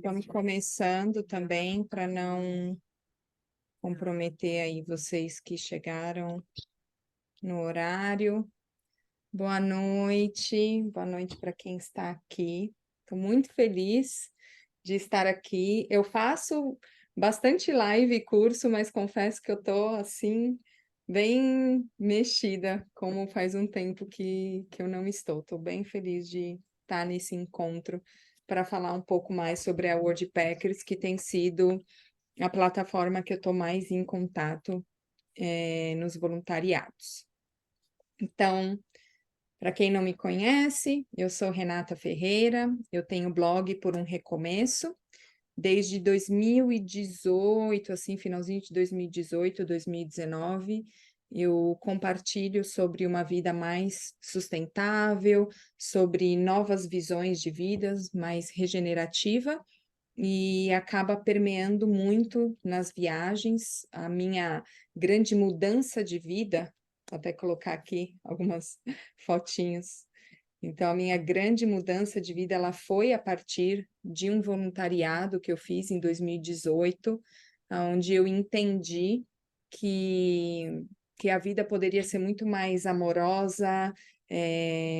Estamos começando também para não comprometer aí vocês que chegaram no horário. Boa noite para quem está aqui. Estou muito feliz de estar aqui. Eu faço bastante live e curso, mas confesso que eu estou assim bem mexida, como faz um tempo que eu não estou. Estou bem feliz de estar nesse encontro para falar um pouco mais sobre a Worldpackers, que tem sido a plataforma que eu estou mais em contato nos voluntariados. Então, para quem não me conhece, eu sou Renata Ferreira, eu tenho blog Por um Recomeço, desde 2018, assim, finalzinho de 2018, 2019, eu compartilho sobre uma vida mais sustentável, sobre novas visões de vidas, mais regenerativa, e acaba permeando muito nas viagens. A minha grande mudança de vida, vou até colocar aqui algumas fotinhos. Então, a minha grande mudança de vida, ela foi a partir de um voluntariado que eu fiz em 2018, onde eu entendi que, que a vida poderia ser muito mais amorosa,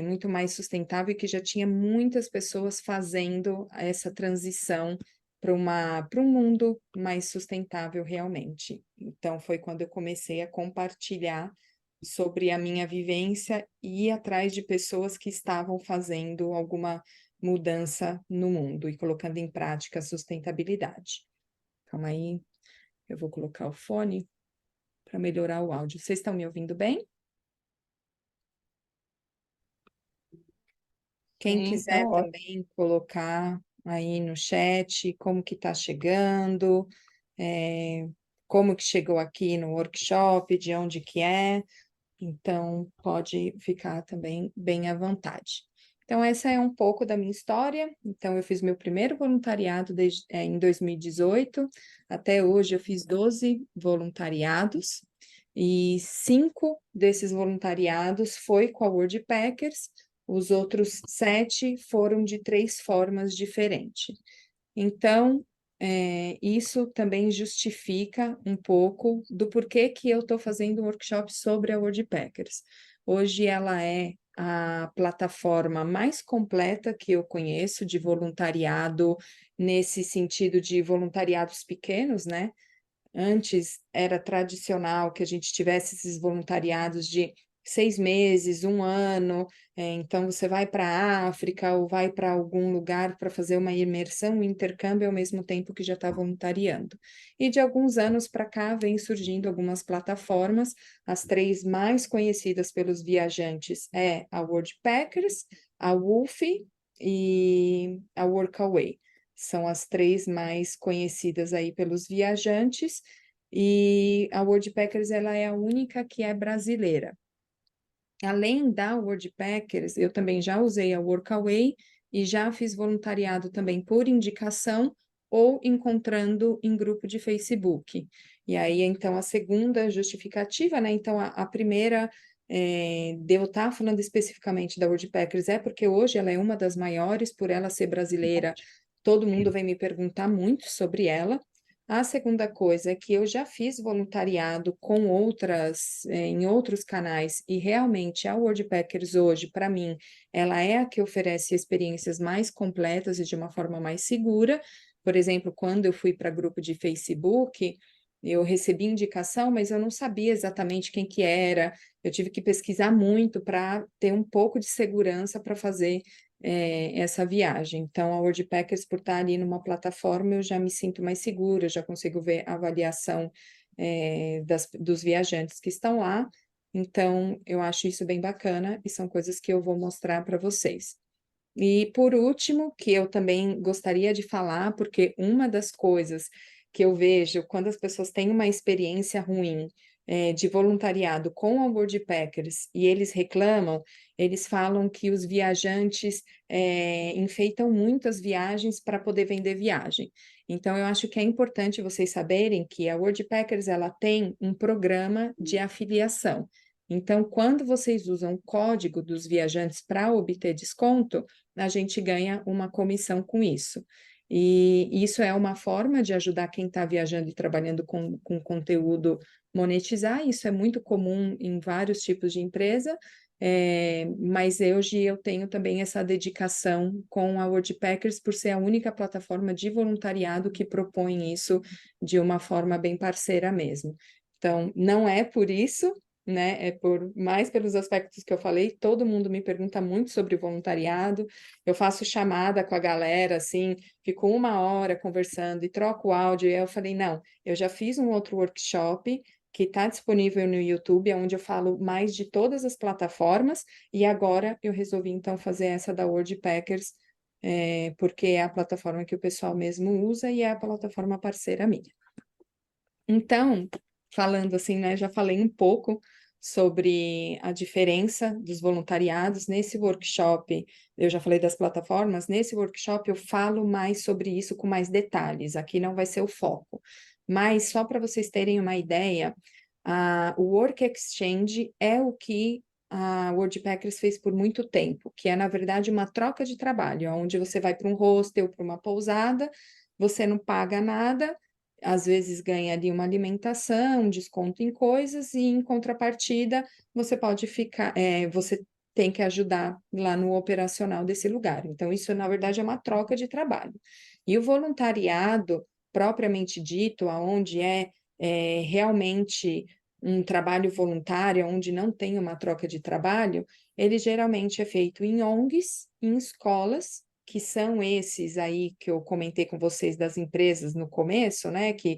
muito mais sustentável, e que já tinha muitas pessoas fazendo essa transição para um mundo mais sustentável realmente. Então, foi quando eu comecei a compartilhar sobre a minha vivência e ir atrás de pessoas que estavam fazendo alguma mudança no mundo e colocando em prática a sustentabilidade. Calma aí, eu vou colocar o fone para melhorar o áudio. Vocês estão me ouvindo bem? Quem Sim, tá quiser ótimo. também colocar aí no chat como que está chegando, como que chegou aqui no workshop, de onde que é. Então, pode ficar também bem à vontade. Então, essa é um pouco da minha história. Então, eu fiz meu primeiro voluntariado em 2018. Até hoje, eu fiz 12 voluntariados. E 5 desses voluntariados foi com a Worldpackers. Os outros 7 foram de 3 formas diferentes. Então, isso também justifica um pouco do porquê que eu estou fazendo um workshop sobre a Worldpackers. Hoje ela é a plataforma mais completa que eu conheço de voluntariado, nesse sentido de voluntariados pequenos, né? Antes era tradicional que a gente tivesse esses voluntariados de 6 meses, um ano, então você vai para a África ou vai para algum lugar para fazer uma imersão, um intercâmbio ao mesmo tempo que já está voluntariando. E de alguns anos para cá vem surgindo algumas plataformas, as 3 mais conhecidas pelos viajantes é a Worldpackers, a Woofy e a Workaway. São as 3 mais conhecidas aí pelos viajantes, e a Worldpackers ela é a única que é brasileira. Além da Worldpackers, eu também já usei a Workaway e já fiz voluntariado também por indicação ou encontrando em grupo de Facebook. E aí, então, a segunda justificativa, né? Então, a primeira, de eu estar falando especificamente da Worldpackers é porque hoje ela é uma das maiores, por ela ser brasileira, todo mundo vem me perguntar muito sobre ela. A segunda coisa é que eu já fiz voluntariado com outras, em outros canais, e realmente a Worldpackers hoje, para mim, ela é a que oferece experiências mais completas e de uma forma mais segura. Por exemplo, quando eu fui para grupo de Facebook, eu recebi indicação, mas eu não sabia exatamente quem que era. Eu tive que pesquisar muito para ter um pouco de segurança para fazer essa viagem. Então, a Worldpackers, por estar ali numa plataforma, eu já me sinto mais segura, já consigo ver a avaliação dos viajantes que estão lá. Então, eu acho isso bem bacana e são coisas que eu vou mostrar para vocês. E, por último, que eu também gostaria de falar, porque uma das coisas que eu vejo quando as pessoas têm uma experiência ruim de voluntariado com a Worldpackers e eles reclamam, eles falam que os viajantes enfeitam muito as viagens para poder vender viagem. Então, eu acho que é importante vocês saberem que a Worldpackers ela tem um programa de afiliação. Então, quando vocês usam o código dos viajantes para obter desconto, a gente ganha uma comissão com isso. E isso é uma forma de ajudar quem está viajando e trabalhando com conteúdo monetizar, isso é muito comum em vários tipos de empresa, mas hoje eu tenho também essa dedicação com a Worldpackers por ser a única plataforma de voluntariado que propõe isso de uma forma bem parceira mesmo. Então, não é por isso, né? É por mais pelos aspectos que eu falei, todo mundo me pergunta muito sobre voluntariado, eu faço chamada com a galera, assim, fico 1 hora conversando e troco o áudio, e aí eu falei, não, eu já fiz um outro workshop que está disponível no YouTube, onde eu falo mais de todas as plataformas, e agora eu resolvi então fazer essa da Worldpackers, porque é a plataforma que o pessoal mesmo usa e é a plataforma parceira minha. Então, falando assim, né, já falei um pouco sobre a diferença dos voluntariados. Nesse workshop, eu já falei das plataformas, nesse workshop eu falo mais sobre isso com mais detalhes, aqui não vai ser o foco. Mas só para vocês terem uma ideia, o Work Exchange é o que a Worldpackers fez por muito tempo, que é, na verdade, uma troca de trabalho, onde você vai para um hostel, para uma pousada, você não paga nada, às vezes ganha ali uma alimentação, desconto em coisas, e em contrapartida você pode ficar, você tem que ajudar lá no operacional desse lugar. Então, isso, na verdade, é uma troca de trabalho. E o voluntariado, propriamente dito, aonde realmente um trabalho voluntário, onde não tem uma troca de trabalho, ele geralmente é feito em ONGs, em escolas, que são esses aí que eu comentei com vocês das empresas no começo, né, que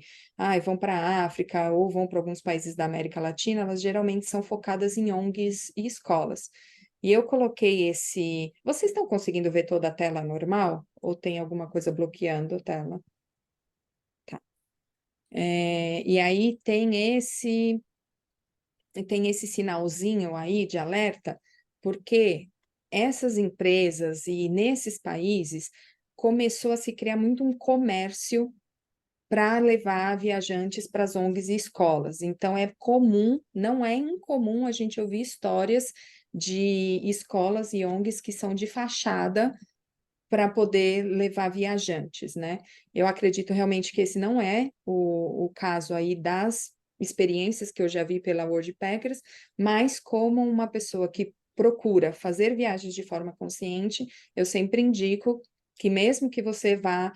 vão para a África ou vão para alguns países da América Latina, elas geralmente são focadas em ONGs e escolas. E eu coloquei esse... Vocês estão conseguindo ver toda a tela normal? Ou tem alguma coisa bloqueando a tela? Tá. E aí tem esse sinalzinho aí de alerta, porque essas empresas e nesses países começou a se criar muito um comércio para levar viajantes para as ONGs e escolas. Então é comum, não é incomum a gente ouvir histórias de escolas e ONGs que são de fachada para poder levar viajantes, né? Eu acredito realmente que esse não é o caso aí das experiências que eu já vi pela Worldpackers, mas como uma pessoa que procura fazer viagens de forma consciente, eu sempre indico que mesmo que você vá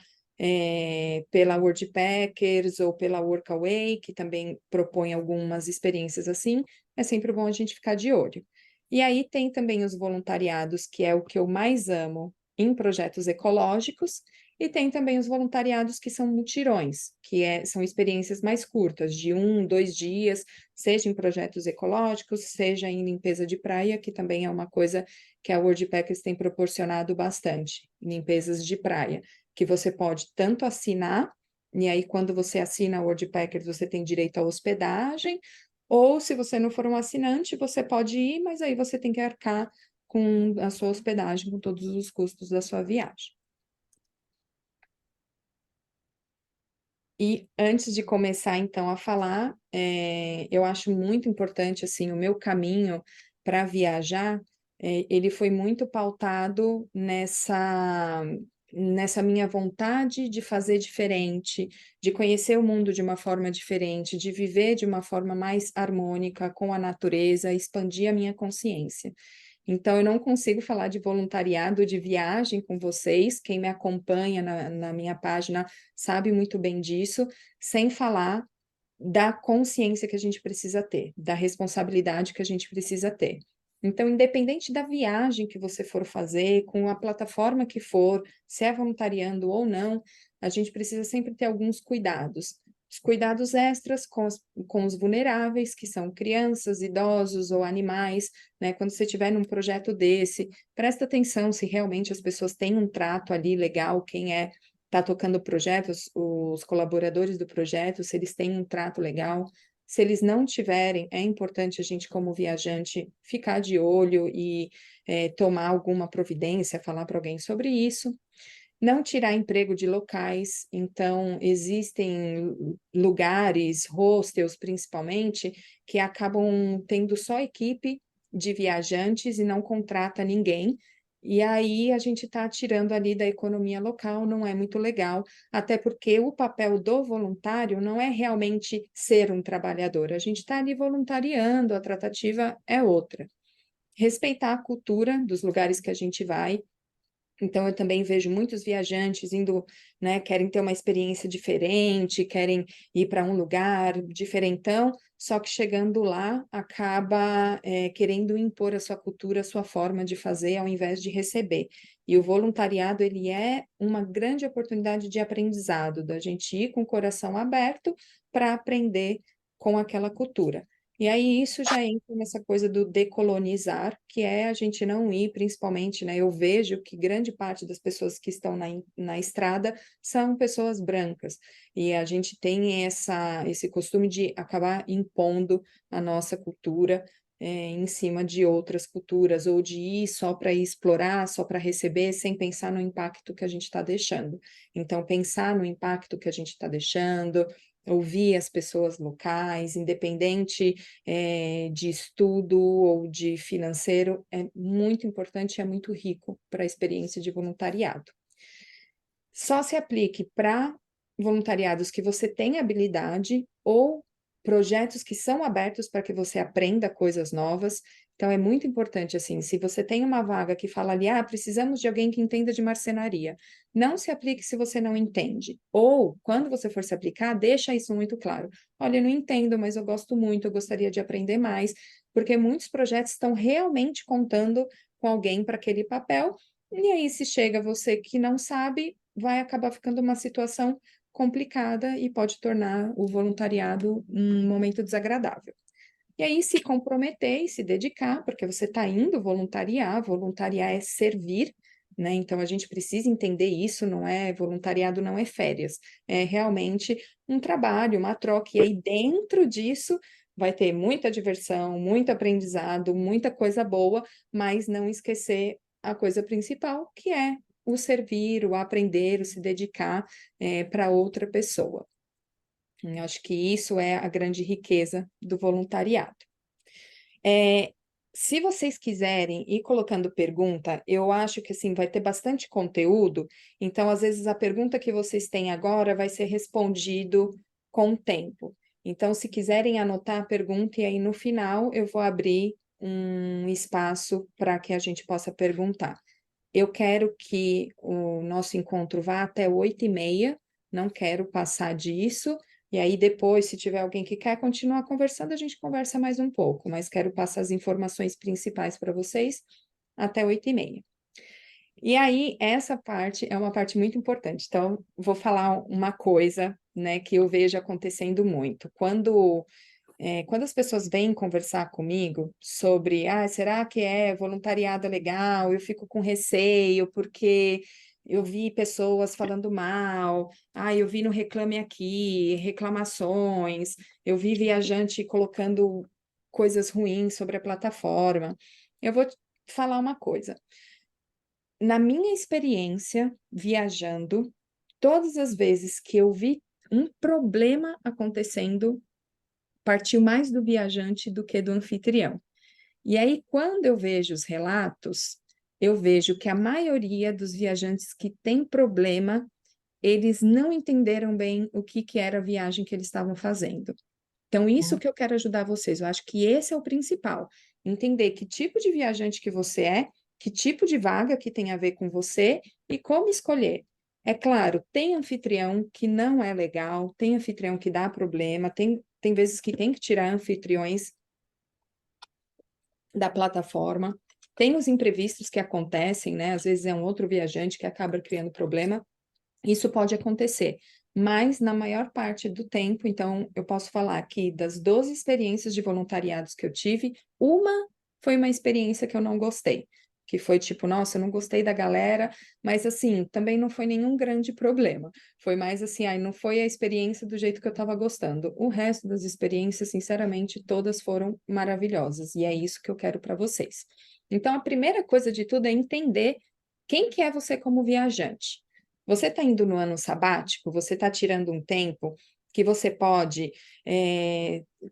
pela Worldpackers ou pela Workaway, que também propõe algumas experiências assim, é sempre bom a gente ficar de olho. E aí tem também os voluntariados, que é o que eu mais amo, em projetos ecológicos, e tem também os voluntariados que são mutirões, que são experiências mais curtas, de 1, 2 dias, seja em projetos ecológicos, seja em limpeza de praia, que também é uma coisa que a Worldpackers tem proporcionado bastante, limpezas de praia, que você pode tanto assinar, e aí quando você assina a Worldpackers, você tem direito à hospedagem, ou se você não for um assinante, você pode ir, mas aí você tem que arcar com a sua hospedagem, com todos os custos da sua viagem. E antes de começar, então, a falar, eu acho muito importante, assim, o meu caminho para viajar, ele foi muito pautado nessa minha vontade de fazer diferente, de conhecer o mundo de uma forma diferente, de viver de uma forma mais harmônica com a natureza, expandir a minha consciência. Então, eu não consigo falar de voluntariado, de viagem com vocês. Quem me acompanha na minha página sabe muito bem disso, sem falar da consciência que a gente precisa ter, da responsabilidade que a gente precisa ter. Então, independente da viagem que você for fazer, com a plataforma que for, se é voluntariando ou não, a gente precisa sempre ter alguns cuidados. Os cuidados extras com os vulneráveis, que são crianças, idosos ou animais, né? Quando você estiver num projeto desse, presta atenção se realmente as pessoas têm um trato ali legal, quem está tocando o projeto, os colaboradores do projeto, se eles têm um trato legal. Se eles não tiverem, é importante a gente, como viajante, ficar de olho e tomar alguma providência, falar para alguém sobre isso. Não tirar emprego de locais, então existem lugares, hostels principalmente, que acabam tendo só equipe de viajantes e não contrata ninguém. E aí a gente está tirando ali da economia local, não é muito legal, até porque o papel do voluntário não é realmente ser um trabalhador, a gente está ali voluntariando, a tratativa é outra. Respeitar a cultura dos lugares que a gente vai. Então, eu também vejo muitos viajantes indo, né, querem ter uma experiência diferente, querem ir para um lugar diferentão, só que chegando lá acaba querendo impor a sua cultura, a sua forma de fazer, ao invés de receber. E o voluntariado, ele é uma grande oportunidade de aprendizado, da gente ir com o coração aberto para aprender com aquela cultura. E aí isso já entra nessa coisa do decolonizar, que é a gente não ir, principalmente, né? Eu vejo que grande parte das pessoas que estão na estrada são pessoas brancas, e a gente tem esse costume de acabar impondo a nossa cultura em cima de outras culturas, ou de ir só para explorar, só para receber, sem pensar no impacto que a gente está deixando. Então, pensar no impacto que a gente está deixando, ouvir as pessoas locais, independente de estudo ou de financeiro, é muito importante e é muito rico para a experiência de voluntariado. Só se aplique para voluntariados que você tem habilidade ou projetos que são abertos para que você aprenda coisas novas. Então, é muito importante, assim, se você tem uma vaga que fala ali, precisamos de alguém que entenda de marcenaria, não se aplique se você não entende. Ou, quando você for se aplicar, deixa isso muito claro. Olha, eu não entendo, mas eu gosto muito, eu gostaria de aprender mais, porque muitos projetos estão realmente contando com alguém para aquele papel, e aí, se chega você que não sabe, vai acabar ficando uma situação complicada e pode tornar o voluntariado um momento desagradável. E aí, se comprometer e se dedicar, porque você está indo voluntariar é servir, né? Então, a gente precisa entender isso, não é voluntariado, não é férias, é realmente um trabalho, uma troca, e aí dentro disso vai ter muita diversão, muito aprendizado, muita coisa boa, mas não esquecer a coisa principal, que é o servir, o aprender, o se dedicar para outra pessoa. Eu acho que isso é a grande riqueza do voluntariado. Se vocês quiserem ir colocando pergunta, eu acho que assim vai ter bastante conteúdo, então às vezes a pergunta que vocês têm agora vai ser respondido com o tempo. Então, se quiserem anotar a pergunta, e aí no final eu vou abrir um espaço para que a gente possa perguntar. Eu quero que o nosso encontro vá até 8h30, não quero passar disso, e aí depois, se tiver alguém que quer continuar conversando, a gente conversa mais um pouco, mas quero passar as informações principais para vocês até 8h30. E aí, essa parte é uma parte muito importante. Então, vou falar uma coisa, né, que eu vejo acontecendo muito. Quando as pessoas vêm conversar comigo sobre, será que é voluntariado legal? Eu fico com receio porque eu vi pessoas falando mal, eu vi no Reclame Aqui, reclamações, eu vi viajante colocando coisas ruins sobre a plataforma. Eu vou te falar uma coisa. Na minha experiência viajando, todas as vezes que eu vi um problema acontecendo, partiu mais do viajante do que do anfitrião. E aí, quando eu vejo os relatos, eu vejo que a maioria dos viajantes que tem problema, eles não entenderam bem o que era a viagem que eles estavam fazendo. Então, isso que eu quero ajudar vocês. Eu acho que esse é o principal. Entender que tipo de viajante que você é, que tipo de vaga que tem a ver com você e como escolher. É claro, tem anfitrião que não é legal, tem anfitrião que dá problema, tem vezes que tem que tirar anfitriões da plataforma, tem os imprevistos que acontecem, né? Às vezes é um outro viajante que acaba criando problema, isso pode acontecer, mas na maior parte do tempo, então eu posso falar que das 12 experiências de voluntariados que eu tive, uma foi uma experiência que eu não gostei, que foi tipo, nossa, eu não gostei da galera, mas assim, também não foi nenhum grande problema. Foi mais assim, não foi a experiência do jeito que eu estava gostando. O resto das experiências, sinceramente, todas foram maravilhosas, e é isso que eu quero para vocês. Então, a primeira coisa de tudo é entender quem que é você como viajante. Você está indo no ano sabático, você está tirando um tempo que você pode,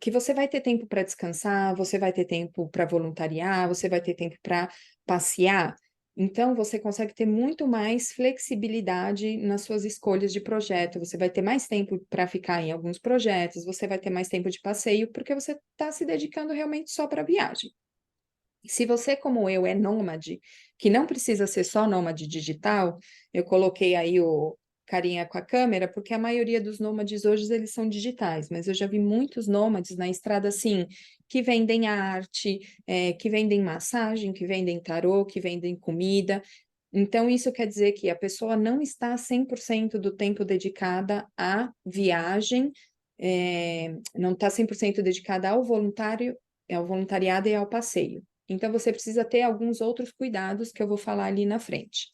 que você vai ter tempo para descansar, você vai ter tempo para voluntariar, você vai ter tempo para passear. Então, você consegue ter muito mais flexibilidade nas suas escolhas de projeto. Você vai ter mais tempo para ficar em alguns projetos, você vai ter mais tempo de passeio, porque você está se dedicando realmente só para a viagem. Se você, como eu, é nômade, que não precisa ser só nômade digital, eu coloquei aí o carinha com a câmera, porque a maioria dos nômades hoje eles são digitais, mas eu já vi muitos nômades na estrada assim, que vendem arte, que vendem massagem, que vendem tarô, que vendem comida. Então, isso quer dizer que a pessoa não está 100% do tempo dedicada à viagem, não está 100% dedicada ao voluntariado e ao passeio. Então, você precisa ter alguns outros cuidados que eu vou falar ali na frente.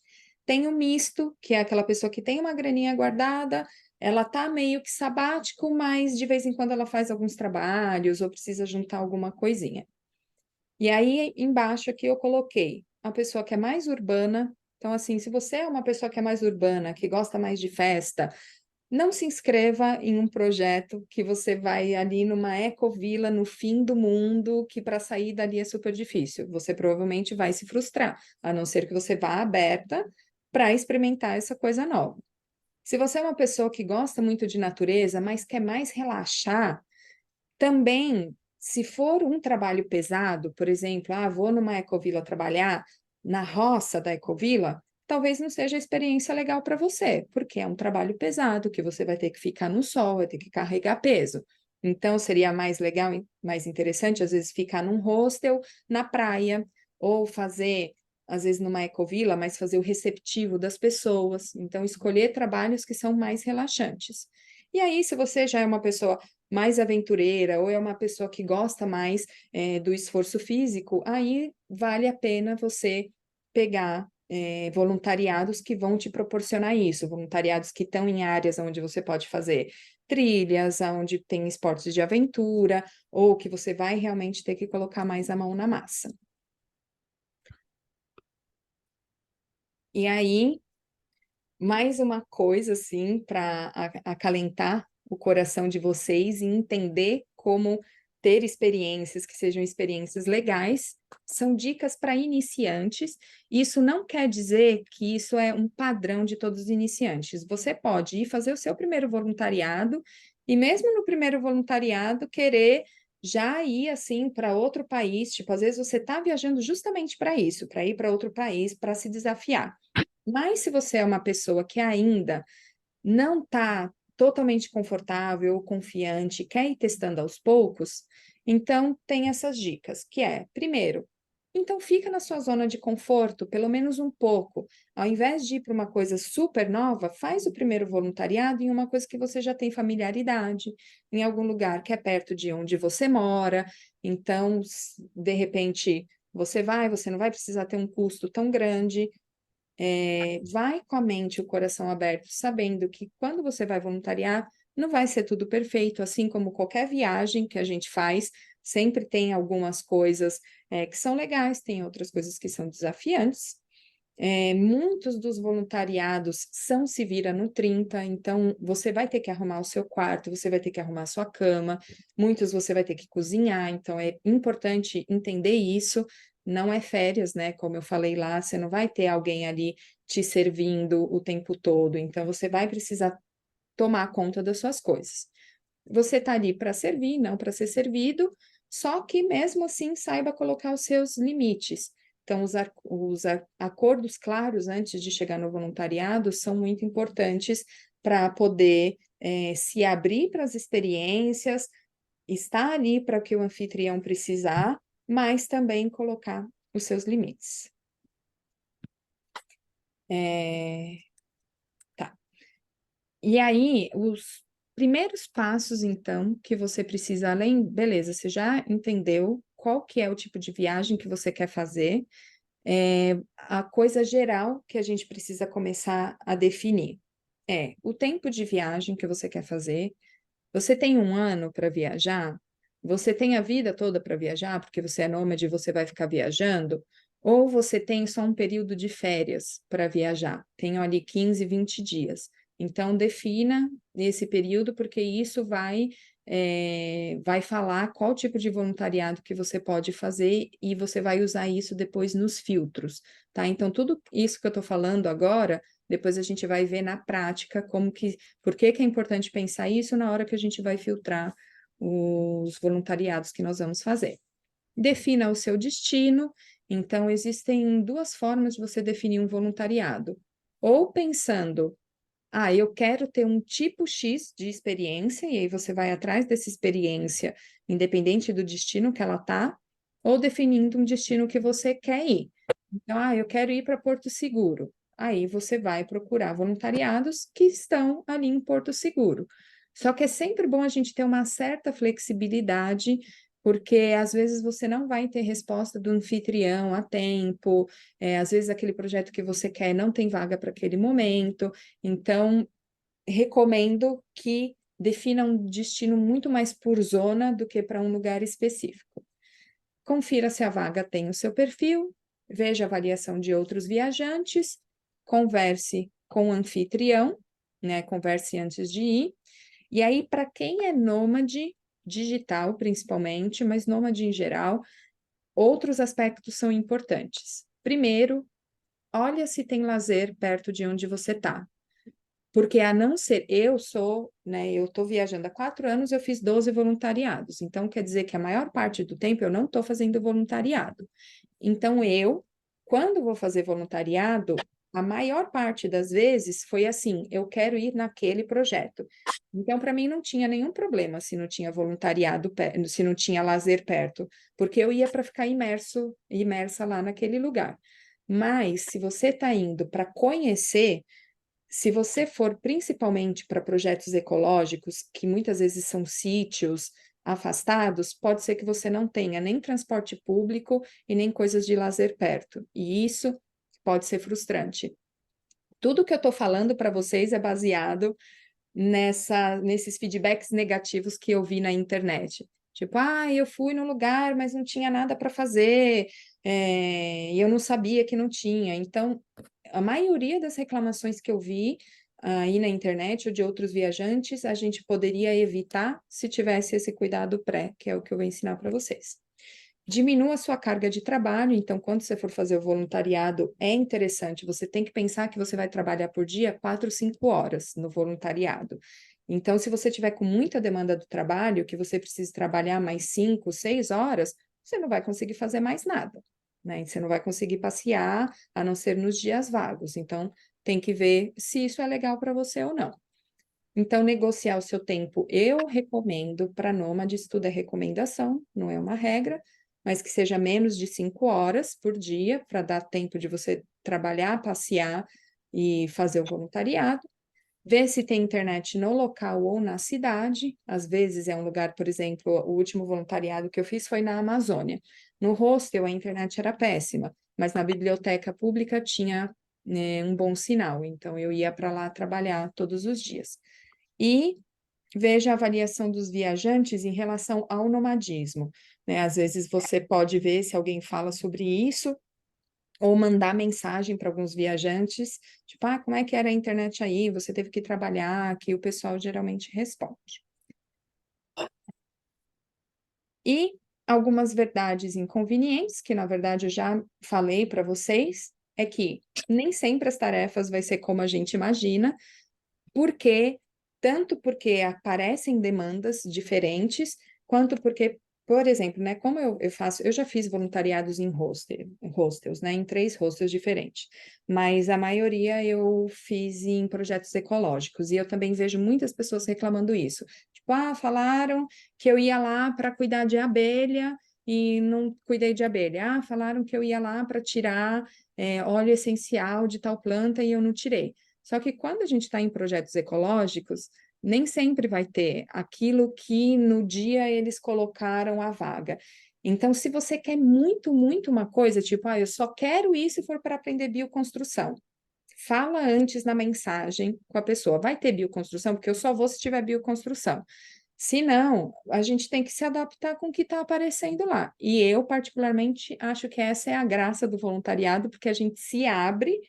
Tem o misto, que é aquela pessoa que tem uma graninha guardada, ela tá meio que sabático, mas de vez em quando ela faz alguns trabalhos ou precisa juntar alguma coisinha. E aí, embaixo aqui eu coloquei a pessoa que é mais urbana. Então, assim, se você é uma pessoa que é mais urbana, que gosta mais de festa, não se inscreva em um projeto que você vai ali numa ecovila no fim do mundo, que para sair dali é super difícil. Você provavelmente vai se frustrar, a não ser que você vá aberta para experimentar essa coisa nova. Se você é uma pessoa que gosta muito de natureza, mas quer mais relaxar, também, se for um trabalho pesado, por exemplo, vou numa ecovila trabalhar na roça da ecovila, talvez não seja a experiência legal para você, porque é um trabalho pesado, que você vai ter que ficar no sol, vai ter que carregar peso. Então, seria mais legal, mais interessante, às vezes, ficar num hostel na praia, ou fazer, às vezes, numa ecovila, mas fazer o receptivo das pessoas. Então, escolher trabalhos que são mais relaxantes. E aí, se você já é uma pessoa mais aventureira ou é uma pessoa que gosta mais do esforço físico, aí vale a pena você pegar voluntariados que vão te proporcionar isso, voluntariados que estão em áreas onde você pode fazer trilhas, onde tem esportes de aventura, ou que você vai realmente ter que colocar mais a mão na massa. E aí, mais uma coisa assim para acalentar o coração de vocês e entender como ter experiências que sejam experiências legais, são dicas para iniciantes. Isso não quer dizer que isso é um padrão de todos os iniciantes. Você pode ir fazer o seu primeiro voluntariado e mesmo no primeiro voluntariado querer já ir assim para outro país, tipo, às vezes você está viajando justamente para isso, para ir para outro país, para se desafiar. Mas se você é uma pessoa que ainda não está totalmente confortável ou confiante, quer ir testando aos poucos, então tem essas dicas, que é, primeiro, então fica na sua zona de conforto, pelo menos um pouco. Ao invés de ir para uma coisa super nova, faz o primeiro voluntariado em uma coisa que você já tem familiaridade, em algum lugar que é perto de onde você mora. Então, de repente, você não vai precisar ter um custo tão grande, vai com a mente e o coração aberto, sabendo que quando você vai voluntariar, não vai ser tudo perfeito, assim como qualquer viagem que a gente faz, sempre tem algumas coisas que são legais, tem outras coisas que são desafiantes. Muitos dos voluntariados são se vira no 30, então você vai ter que arrumar o seu quarto, você vai ter que arrumar a sua cama, muitos você vai ter que cozinhar, então é importante entender isso. Não é férias, né? Como eu falei lá, você não vai ter alguém ali te servindo o tempo todo, então você vai precisar tomar conta das suas coisas. Você está ali para servir, não para ser servido, só que mesmo assim saiba colocar os seus limites. Então, os acordos claros antes de chegar no voluntariado são muito importantes para poder se abrir para as experiências, estar ali para o que o anfitrião precisar, mas também colocar os seus limites. Tá. E aí, os primeiros passos, então, que você precisa, além, beleza, você já entendeu qual que é o tipo de viagem que você quer fazer, a coisa geral que a gente precisa começar a definir é o tempo de viagem que você quer fazer. Você tem um ano para viajar? Você tem a vida toda para viajar, porque você é nômade e você vai ficar viajando? Ou você tem só um período de férias para viajar? Tenho ali 15, 20 dias. Então, defina esse período, porque isso vai vai falar qual tipo de voluntariado que você pode fazer e você vai usar isso depois nos filtros, tá? Então, tudo isso que eu estou falando agora, depois a gente vai ver na prática por que que é importante pensar isso na hora que a gente vai filtrar os voluntariados que nós vamos fazer. Defina o seu destino. Então, existem duas formas de você definir um voluntariado. Ou pensando, eu quero ter um tipo X de experiência, e aí você vai atrás dessa experiência, independente do destino que ela tá, ou definindo um destino que você quer ir. Então, eu quero ir para Porto Seguro. Aí você vai procurar voluntariados que estão ali em Porto Seguro. Só que é sempre bom a gente ter uma certa flexibilidade, porque às vezes você não vai ter resposta do anfitrião a tempo, às vezes aquele projeto que você quer não tem vaga para aquele momento. Então, recomendo que defina um destino muito mais por zona do que para um lugar específico. Confira se a vaga tem o seu perfil, veja a avaliação de outros viajantes, converse com o anfitrião, né? Converse antes de ir. E aí, para quem é nômade digital, principalmente, mas nômade em geral, outros aspectos são importantes. Primeiro, olha se tem lazer perto de onde você está. Porque a não ser, eu sou, né, eu estou viajando há 4 anos, eu fiz 12 voluntariados. Então, quer dizer que a maior parte do tempo eu não estou fazendo voluntariado. Então, quando vou fazer voluntariado, a maior parte das vezes foi assim, eu quero ir naquele projeto. Então, para mim, não tinha nenhum problema se não tinha voluntariado, se não tinha lazer perto, porque eu ia para ficar imersa lá naquele lugar. Mas, se você está indo para conhecer, se você for principalmente para projetos ecológicos, que muitas vezes são sítios afastados, pode ser que você não tenha nem transporte público e nem coisas de lazer perto. E isso pode ser frustrante. Tudo que eu estou falando para vocês é baseado nesses feedbacks negativos que eu vi na internet. Tipo, eu fui no lugar, mas não tinha nada para fazer, e eu não sabia que não tinha. Então, a maioria das reclamações que eu vi aí na internet ou de outros viajantes, a gente poderia evitar se tivesse esse cuidado pré, que é o que eu vou ensinar para vocês. Diminua a sua carga de trabalho, então, quando você for fazer o voluntariado, é interessante, você tem que pensar que você vai trabalhar por dia 4, 5 horas no voluntariado. Então, se você tiver com muita demanda do trabalho, que você precisa trabalhar mais 5, 6 horas, você não vai conseguir fazer mais nada, né? Você não vai conseguir passear, a não ser nos dias vagos. Então, tem que ver se isso é legal para você ou não. Então, negociar o seu tempo, eu recomendo para nômades, tudo é recomendação, não é uma regra, mas que seja menos de 5 horas por dia, para dar tempo de você trabalhar, passear e fazer o voluntariado. Ver se tem internet no local ou na cidade. Às vezes é um lugar, por exemplo, o último voluntariado que eu fiz foi na Amazônia. No hostel a internet era péssima, mas na biblioteca pública tinha, né, um bom sinal, então eu ia para lá trabalhar todos os dias. E veja a avaliação dos viajantes em relação ao nomadismo, né? Às vezes você pode ver se alguém fala sobre isso, ou mandar mensagem para alguns viajantes, tipo, como é que era a internet aí? Você teve que trabalhar, que o pessoal geralmente responde. E algumas verdades inconvenientes, que na verdade eu já falei para vocês, é que nem sempre as tarefas vai ser como a gente imagina, porque tanto porque aparecem demandas diferentes, quanto porque, por exemplo, né, como eu faço, eu já fiz voluntariados em hostels, né, em 3 hostels diferentes, mas a maioria eu fiz em projetos ecológicos, e eu também vejo muitas pessoas reclamando isso. Tipo, falaram que eu ia lá para cuidar de abelha e não cuidei de abelha. Falaram que eu ia lá para tirar óleo essencial de tal planta e eu não tirei. Só que quando a gente está em projetos ecológicos, nem sempre vai ter aquilo que no dia eles colocaram a vaga. Então, se você quer muito, muito uma coisa, tipo, eu só quero isso se for para aprender bioconstrução. Fala antes na mensagem com a pessoa, vai ter bioconstrução? Porque eu só vou se tiver bioconstrução. Se não, a gente tem que se adaptar com o que está aparecendo lá. E eu, particularmente, acho que essa é a graça do voluntariado, porque a gente se abre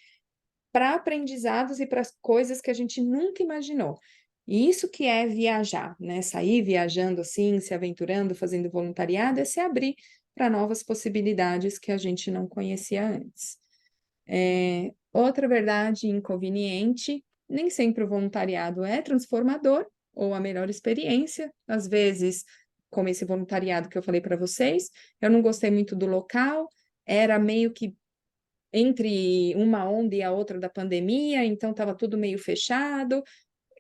para aprendizados e para coisas que a gente nunca imaginou. E isso que é viajar, né? Sair viajando assim, se aventurando, fazendo voluntariado, é se abrir para novas possibilidades que a gente não conhecia antes. Outra verdade inconveniente, nem sempre o voluntariado é transformador ou a melhor experiência. Às vezes, como esse voluntariado que eu falei para vocês, eu não gostei muito do local, era meio que entre uma onda e a outra da pandemia, então estava tudo meio fechado,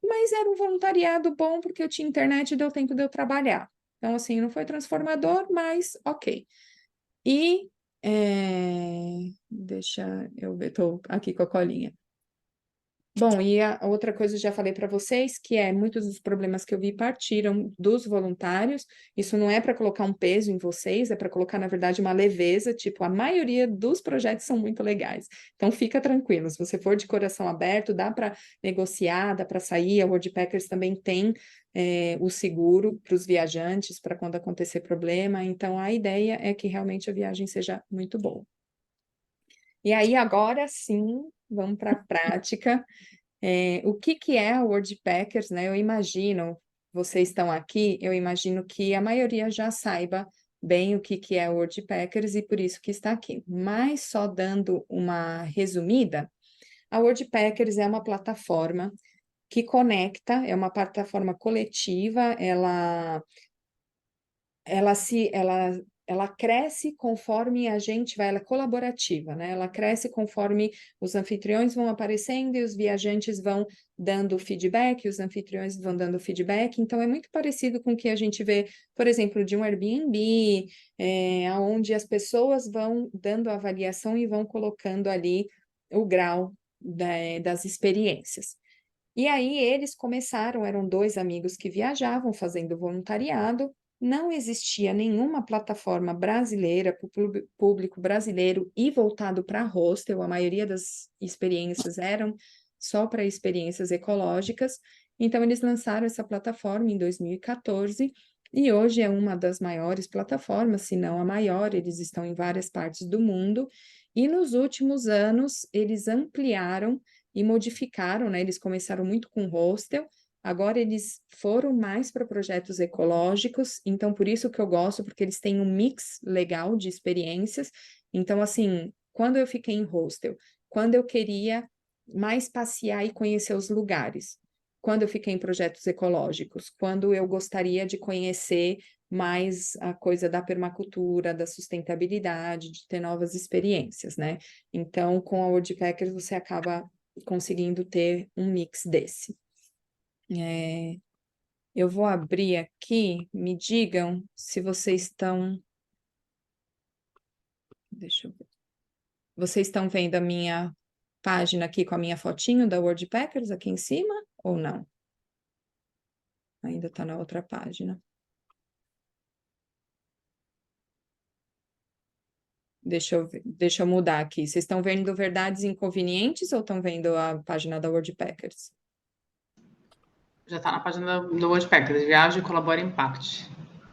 mas era um voluntariado bom porque eu tinha internet e deu tempo de eu trabalhar. Então, assim, não foi transformador, mas ok. E deixa eu ver, estou aqui com a colinha. Bom, e a outra coisa eu já falei para vocês, que é muitos dos problemas que eu vi partiram dos voluntários. Isso não é para colocar um peso em vocês, é para colocar, na verdade, uma leveza. Tipo, a maioria dos projetos são muito legais. Então, fica tranquilo. Se você for de coração aberto, dá para negociar, dá para sair. A Worldpackers também tem o seguro para os viajantes, para quando acontecer problema. Então, a ideia é que realmente a viagem seja muito boa. E aí, agora sim, vamos para a prática. O que é a Worldpackers, né? Eu imagino, vocês estão aqui, eu imagino que a maioria já saiba bem o que é a Worldpackers e por isso que está aqui. Mas só dando uma resumida, a Worldpackers é uma plataforma que conecta, é uma plataforma coletiva, ela cresce conforme a gente vai, ela é colaborativa, né? Ela cresce conforme os anfitriões vão aparecendo e os viajantes vão dando feedback, os anfitriões vão dando feedback, então é muito parecido com o que a gente vê, por exemplo, de um Airbnb, onde as pessoas vão dando avaliação e vão colocando ali o grau das experiências. E aí eles começaram, eram dois amigos que viajavam fazendo voluntariado, não existia nenhuma plataforma brasileira para o público brasileiro e voltado para hostel, a maioria das experiências eram só para experiências ecológicas, então eles lançaram essa plataforma em 2014 e hoje é uma das maiores plataformas, se não a maior, eles estão em várias partes do mundo, e nos últimos anos eles ampliaram e modificaram, né? Eles começaram muito com hostel, agora eles foram mais para projetos ecológicos, então por isso que eu gosto, porque eles têm um mix legal de experiências. Então, assim, quando eu fiquei em hostel, quando eu queria mais passear e conhecer os lugares, quando eu fiquei em projetos ecológicos, quando eu gostaria de conhecer mais a coisa da permacultura, da sustentabilidade, de ter novas experiências, né? Então, com a Worldpackers você acaba conseguindo ter um mix desse. Eu vou abrir aqui, me digam se vocês estão. Deixa eu ver. Vocês estão vendo a minha página aqui com a minha fotinho da Worldpackers aqui em cima ou não? Ainda está na outra página. Deixa eu mudar aqui. Vocês estão vendo verdades inconvenientes ou estão vendo a página da Worldpackers? Já está na página do Worldpackers. Viaje, colabora, impacte.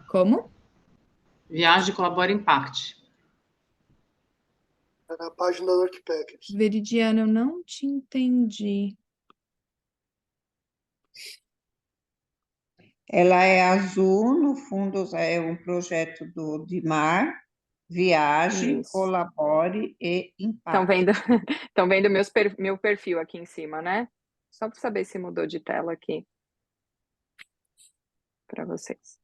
Como? Viaje, colabora, impacte. É na página da Worldpackers. Veridiana, eu não te entendi. Ela é azul, no fundo é um projeto do Dimar, viaje, Isso. colabore e Estão impacte. vendo, estão vendo meu perfil aqui em cima, né? Só para saber se mudou de tela aqui para vocês.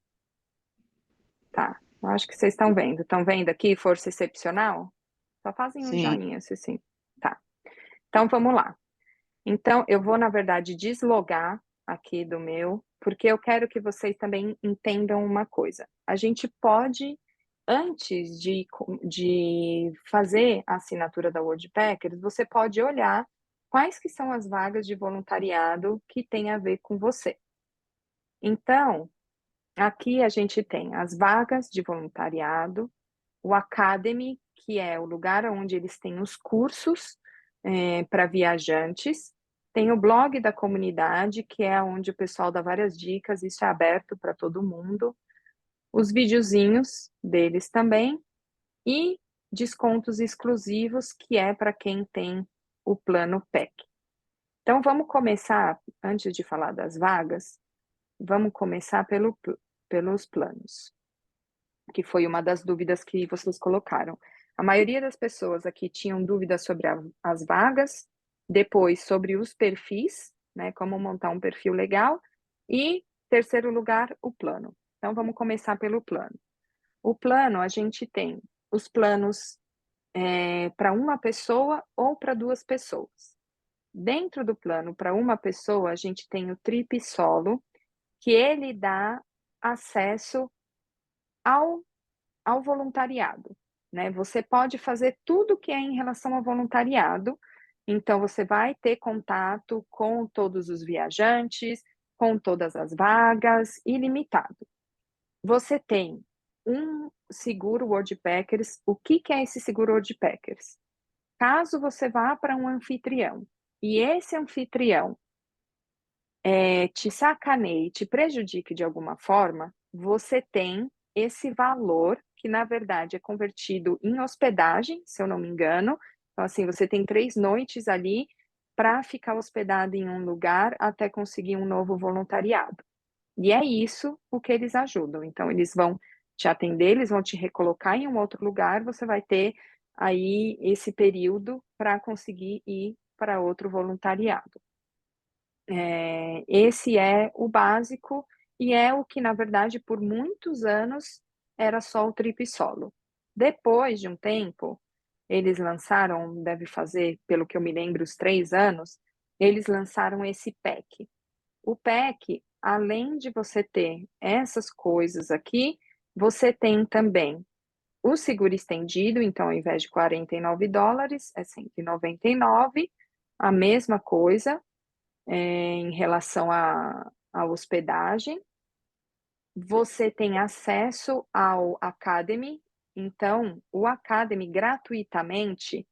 Tá, eu acho que vocês estão vendo. Estão vendo aqui, força excepcional? Só fazem um Sim. joinha, se sim. Tá. Então, vamos lá. Então, eu vou, na verdade, deslogar aqui do meu, porque eu quero que vocês também entendam uma coisa. A gente pode, antes de fazer a assinatura da Worldpackers, você pode olhar quais que são as vagas de voluntariado que tem a ver com você. Então, aqui a gente tem as vagas de voluntariado, o Academy, que é o lugar onde eles têm os cursos para viajantes, tem o blog da comunidade, que é onde o pessoal dá várias dicas, isso é aberto para todo mundo, os videozinhos deles também, e descontos exclusivos, que é para quem tem o plano PEC. Então, vamos começar, antes de falar das vagas, vamos começar pelos planos, que foi uma das dúvidas que vocês colocaram. A maioria das pessoas aqui tinham dúvidas sobre as vagas, depois sobre os perfis, né, como montar um perfil legal, e, terceiro lugar, o plano. Então, vamos começar pelo plano. O plano, a gente tem os planos para uma pessoa ou para duas pessoas. Dentro do plano para uma pessoa, a gente tem o Trip Solo, que ele dá acesso ao voluntariado, né? Você pode fazer tudo que é em relação ao voluntariado, então você vai ter contato com todos os viajantes, com todas as vagas, ilimitado. Você tem um seguro Worldpackers. O que é esse seguro Worldpackers? Caso você vá para um anfitrião e esse anfitrião te sacaneie, te prejudique de alguma forma, você tem esse valor, que na verdade é convertido em hospedagem, se eu não me engano. Então, assim, você tem 3 noites ali para ficar hospedado em um lugar até conseguir um novo voluntariado. E é isso o que eles ajudam. Então, eles vão te atender, eles vão te recolocar em um outro lugar, você vai ter aí esse período para conseguir ir para outro voluntariado. Esse é o básico e é o que, na verdade, por muitos anos era só o Trip Solo. Depois de um tempo, eles lançaram, deve fazer, pelo que eu me lembro, os 3 anos, eles lançaram esse pack. O pack, além de você ter essas coisas aqui, você tem também o seguro estendido, então ao invés de $49, é $199, a mesma coisa em relação à hospedagem. Você tem acesso ao Academy, então o Academy gratuitamente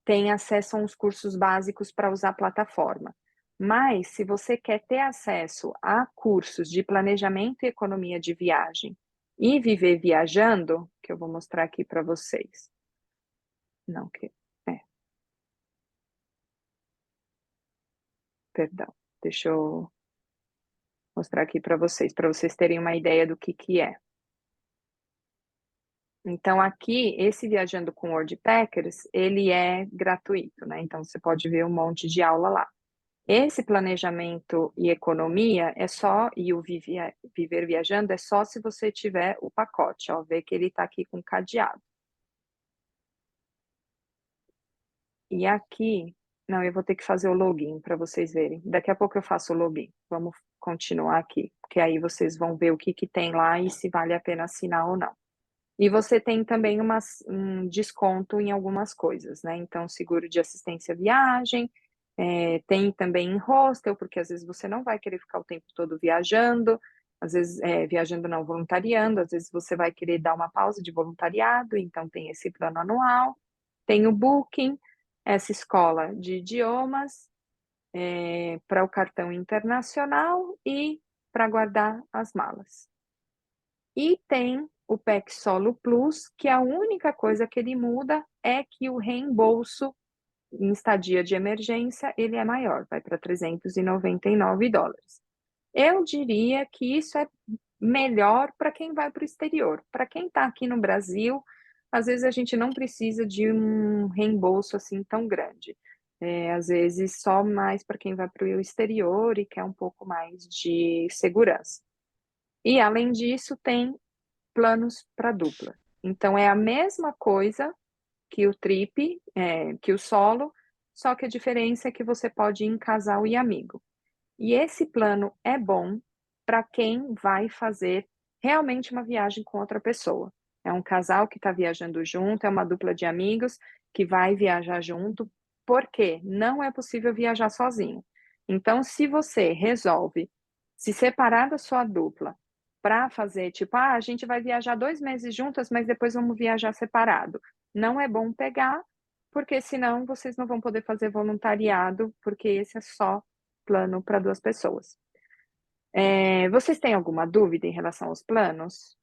tem acesso a uns cursos básicos para usar a plataforma. Mas, se você quer ter acesso a cursos de planejamento e economia de viagem e viver viajando, que eu vou mostrar aqui para vocês. Não, perdão, deixa eu mostrar aqui para vocês terem uma ideia do que é. Então, aqui, esse Viajando com Worldpackers, ele é gratuito, né? Então, você pode ver um monte de aula lá. Esse planejamento e economia é só, e o Viver Viajando é só se você tiver o pacote, ó, vê que ele está aqui com cadeado. E aqui, não, eu vou ter que fazer o login para vocês verem. Daqui a pouco eu faço o login. Vamos continuar aqui, porque aí vocês vão ver o que tem lá e se vale a pena assinar ou não. E você tem também um desconto em algumas coisas, né? Então, seguro de assistência à viagem, tem também em hostel, porque às vezes você não vai querer ficar o tempo todo viajando, às vezes, viajando não, voluntariando, às vezes você vai querer dar uma pausa de voluntariado, então tem esse plano anual, tem o Booking, essa escola de idiomas, para o cartão internacional e para guardar as malas. E tem o PEC Solo Plus, que a única coisa que ele muda é que o reembolso em estadia de emergência, ele é maior, vai para $399. Eu diria que isso é melhor para quem vai para o exterior. Para quem está aqui no Brasil, às vezes a gente não precisa de um reembolso assim tão grande. Às vezes só mais para quem vai para o exterior e quer um pouco mais de segurança. E além disso, tem planos para dupla. Então é a mesma coisa que o trip, que o solo, só que a diferença é que você pode ir em casal e amigo. E esse plano é bom para quem vai fazer realmente uma viagem com outra pessoa. É um casal que está viajando junto, é uma dupla de amigos que vai viajar junto, porque não é possível viajar sozinho. Então, se você resolve se separar da sua dupla para fazer, tipo, a gente vai viajar 2 meses juntas, mas depois vamos viajar separado. Não é bom pegar, porque senão vocês não vão poder fazer voluntariado, porque esse é só plano para 2 pessoas. Vocês têm alguma dúvida em relação aos planos?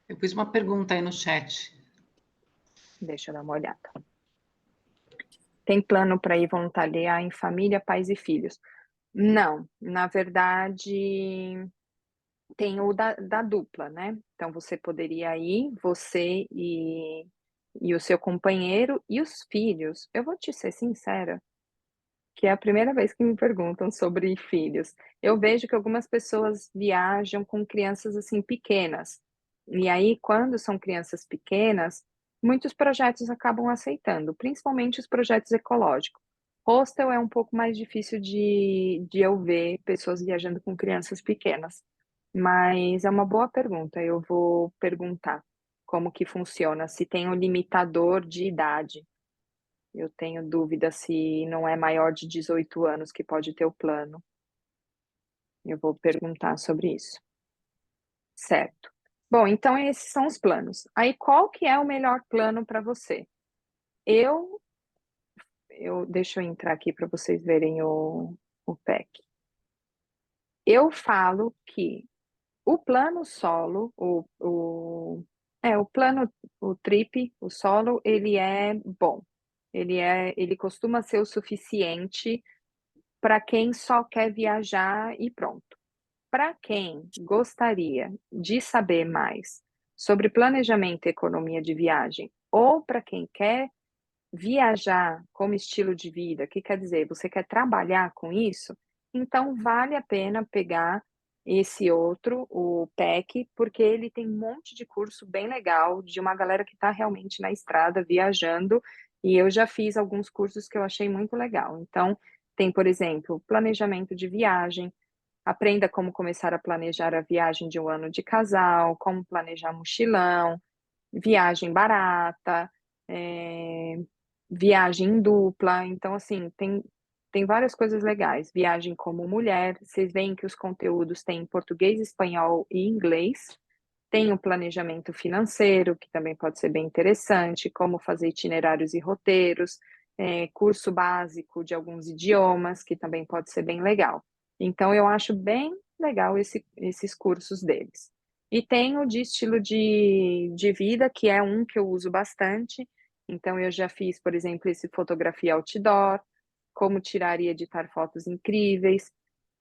Eu pus uma pergunta aí no chat. Deixa eu dar uma olhada. Tem plano para ir voluntariar em família, pais e filhos? Não, na verdade, tem o da dupla, né? Então, você poderia ir, você e o seu companheiro e os filhos. Eu vou te ser sincera, que é a primeira vez que me perguntam sobre filhos. Eu vejo que algumas pessoas viajam com crianças assim pequenas. E aí, quando são crianças pequenas, muitos projetos acabam aceitando, principalmente os projetos ecológicos. Hostel é um pouco mais difícil de eu ver pessoas viajando com crianças pequenas. Mas é uma boa pergunta. Eu vou perguntar como que funciona, se tem um limitador de idade. Eu tenho dúvida se não é maior de 18 anos que pode ter o plano. Eu vou perguntar sobre isso. Certo. Bom, então esses são os planos. Aí qual que é o melhor plano para você? Eu, deixa eu entrar aqui para vocês verem o PEC. Eu falo que o plano solo, o plano, o trip, o solo, ele é bom. Ele costuma ser o suficiente para quem só quer viajar e pronto. Para quem gostaria de saber mais sobre planejamento e economia de viagem, ou para quem quer viajar como estilo de vida, que quer dizer, você quer trabalhar com isso, então vale a pena pegar esse outro, o PEC, porque ele tem um monte de curso bem legal de uma galera que está realmente na estrada viajando, e eu já fiz alguns cursos que eu achei muito legal. Então, tem, por exemplo, planejamento de viagem, aprenda como começar a planejar a viagem de um ano de casal, como planejar mochilão, viagem barata, é, viagem em dupla. Então, assim, tem várias coisas legais. Viagem como mulher, vocês veem que os conteúdos têm português, espanhol e inglês. Tem o planejamento financeiro, que também pode ser bem interessante, como fazer itinerários e roteiros, curso básico de alguns idiomas, que também pode ser bem legal. Então, eu acho bem legal esses cursos deles. E tem o de estilo de vida, que é um que eu uso bastante. Então, eu já fiz, por exemplo, esse fotografia outdoor, como tirar e editar fotos incríveis.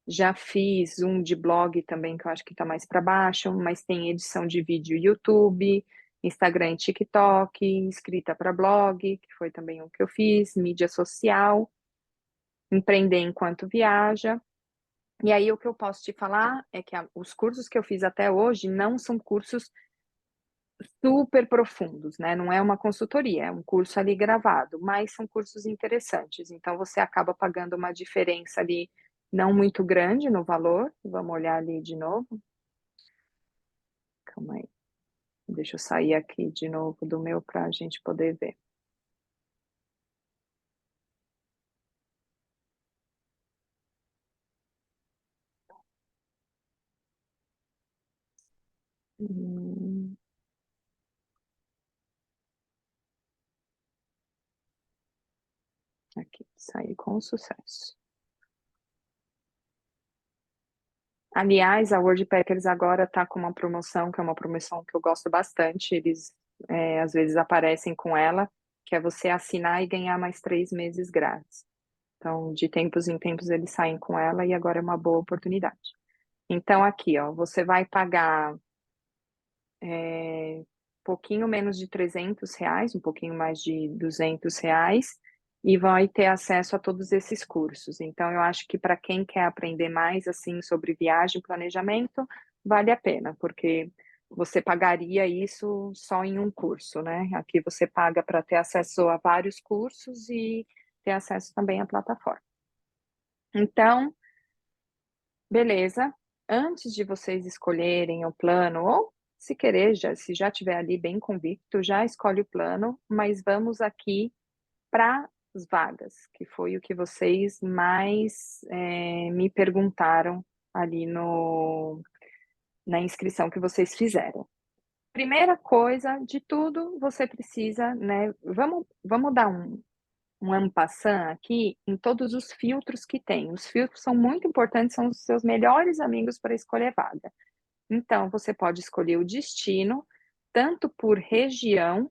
Já fiz um de blog também, que eu acho que está mais para baixo, mas tem edição de vídeo YouTube, Instagram e TikTok, escrita para blog, que foi também o que eu fiz, mídia social, empreender enquanto viaja. E aí o que eu posso te falar é que os cursos que eu fiz até hoje não são cursos super profundos, né? Não é uma consultoria, é um curso ali gravado, mas são cursos interessantes. Então você acaba pagando uma diferença ali não muito grande no valor. Vamos olhar ali de novo. Calma aí. Deixa eu sair aqui de novo do meu para a gente poder ver. Aqui, sair com sucesso. Aliás, a Worldpackers agora está com uma promoção, que é uma promoção que eu gosto bastante. Eles às vezes aparecem com ela, que é você assinar e ganhar mais 3 meses grátis. Então, de tempos em tempos eles saem com ela e agora é uma boa oportunidade. Então, aqui, ó, você vai pagar pouquinho menos de R$ 300, um pouquinho mais de R$ 200, e vai ter acesso a todos esses cursos. Então, eu acho que para quem quer aprender mais assim sobre viagem e planejamento, vale a pena, porque você pagaria isso só em um curso, né? Aqui você paga para ter acesso a vários cursos e ter acesso também à plataforma. Então, beleza. Antes de vocês escolherem o plano, ou se querer, se já tiver ali bem convicto, já escolhe o plano, mas vamos aqui para as vagas, que foi o que vocês mais me perguntaram ali na inscrição que vocês fizeram. Primeira coisa de tudo, você precisa, né? Vamos dar um en passant aqui em todos os filtros que tem. Os filtros são muito importantes, são os seus melhores amigos para escolher vaga. Então, você pode escolher o destino, tanto por região,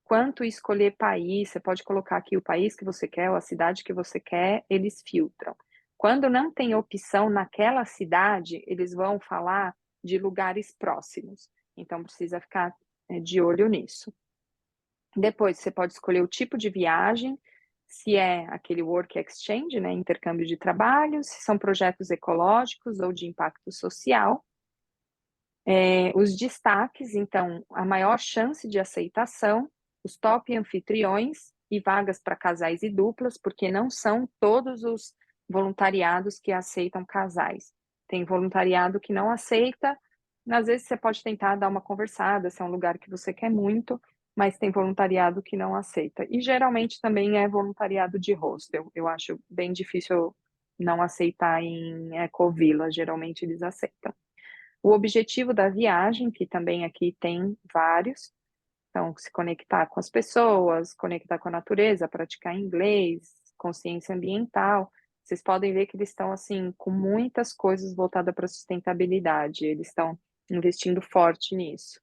Quanto escolher país, você pode colocar aqui o país que você quer ou a cidade que você quer, eles filtram. Quando não tem opção naquela cidade, eles vão falar de lugares próximos. Então, precisa ficar de olho nisso. Depois, você pode escolher o tipo de viagem, se é aquele work exchange, né, intercâmbio de trabalho, se são projetos ecológicos ou de impacto social. Os destaques, então, a maior chance de aceitação, os top anfitriões e vagas para casais e duplas, porque não são todos os voluntariados que aceitam casais. Tem voluntariado que não aceita, às vezes você pode tentar dar uma conversada, se é um lugar que você quer muito, mas tem voluntariado que não aceita. E geralmente também é voluntariado de hostel. Eu acho bem difícil não aceitar em Ecovila, geralmente eles aceitam. O objetivo da viagem, que também aqui tem vários, então se conectar com as pessoas, conectar com a natureza, praticar inglês, consciência ambiental. Vocês podem ver que eles estão assim com muitas coisas voltadas para a sustentabilidade, eles estão investindo forte nisso.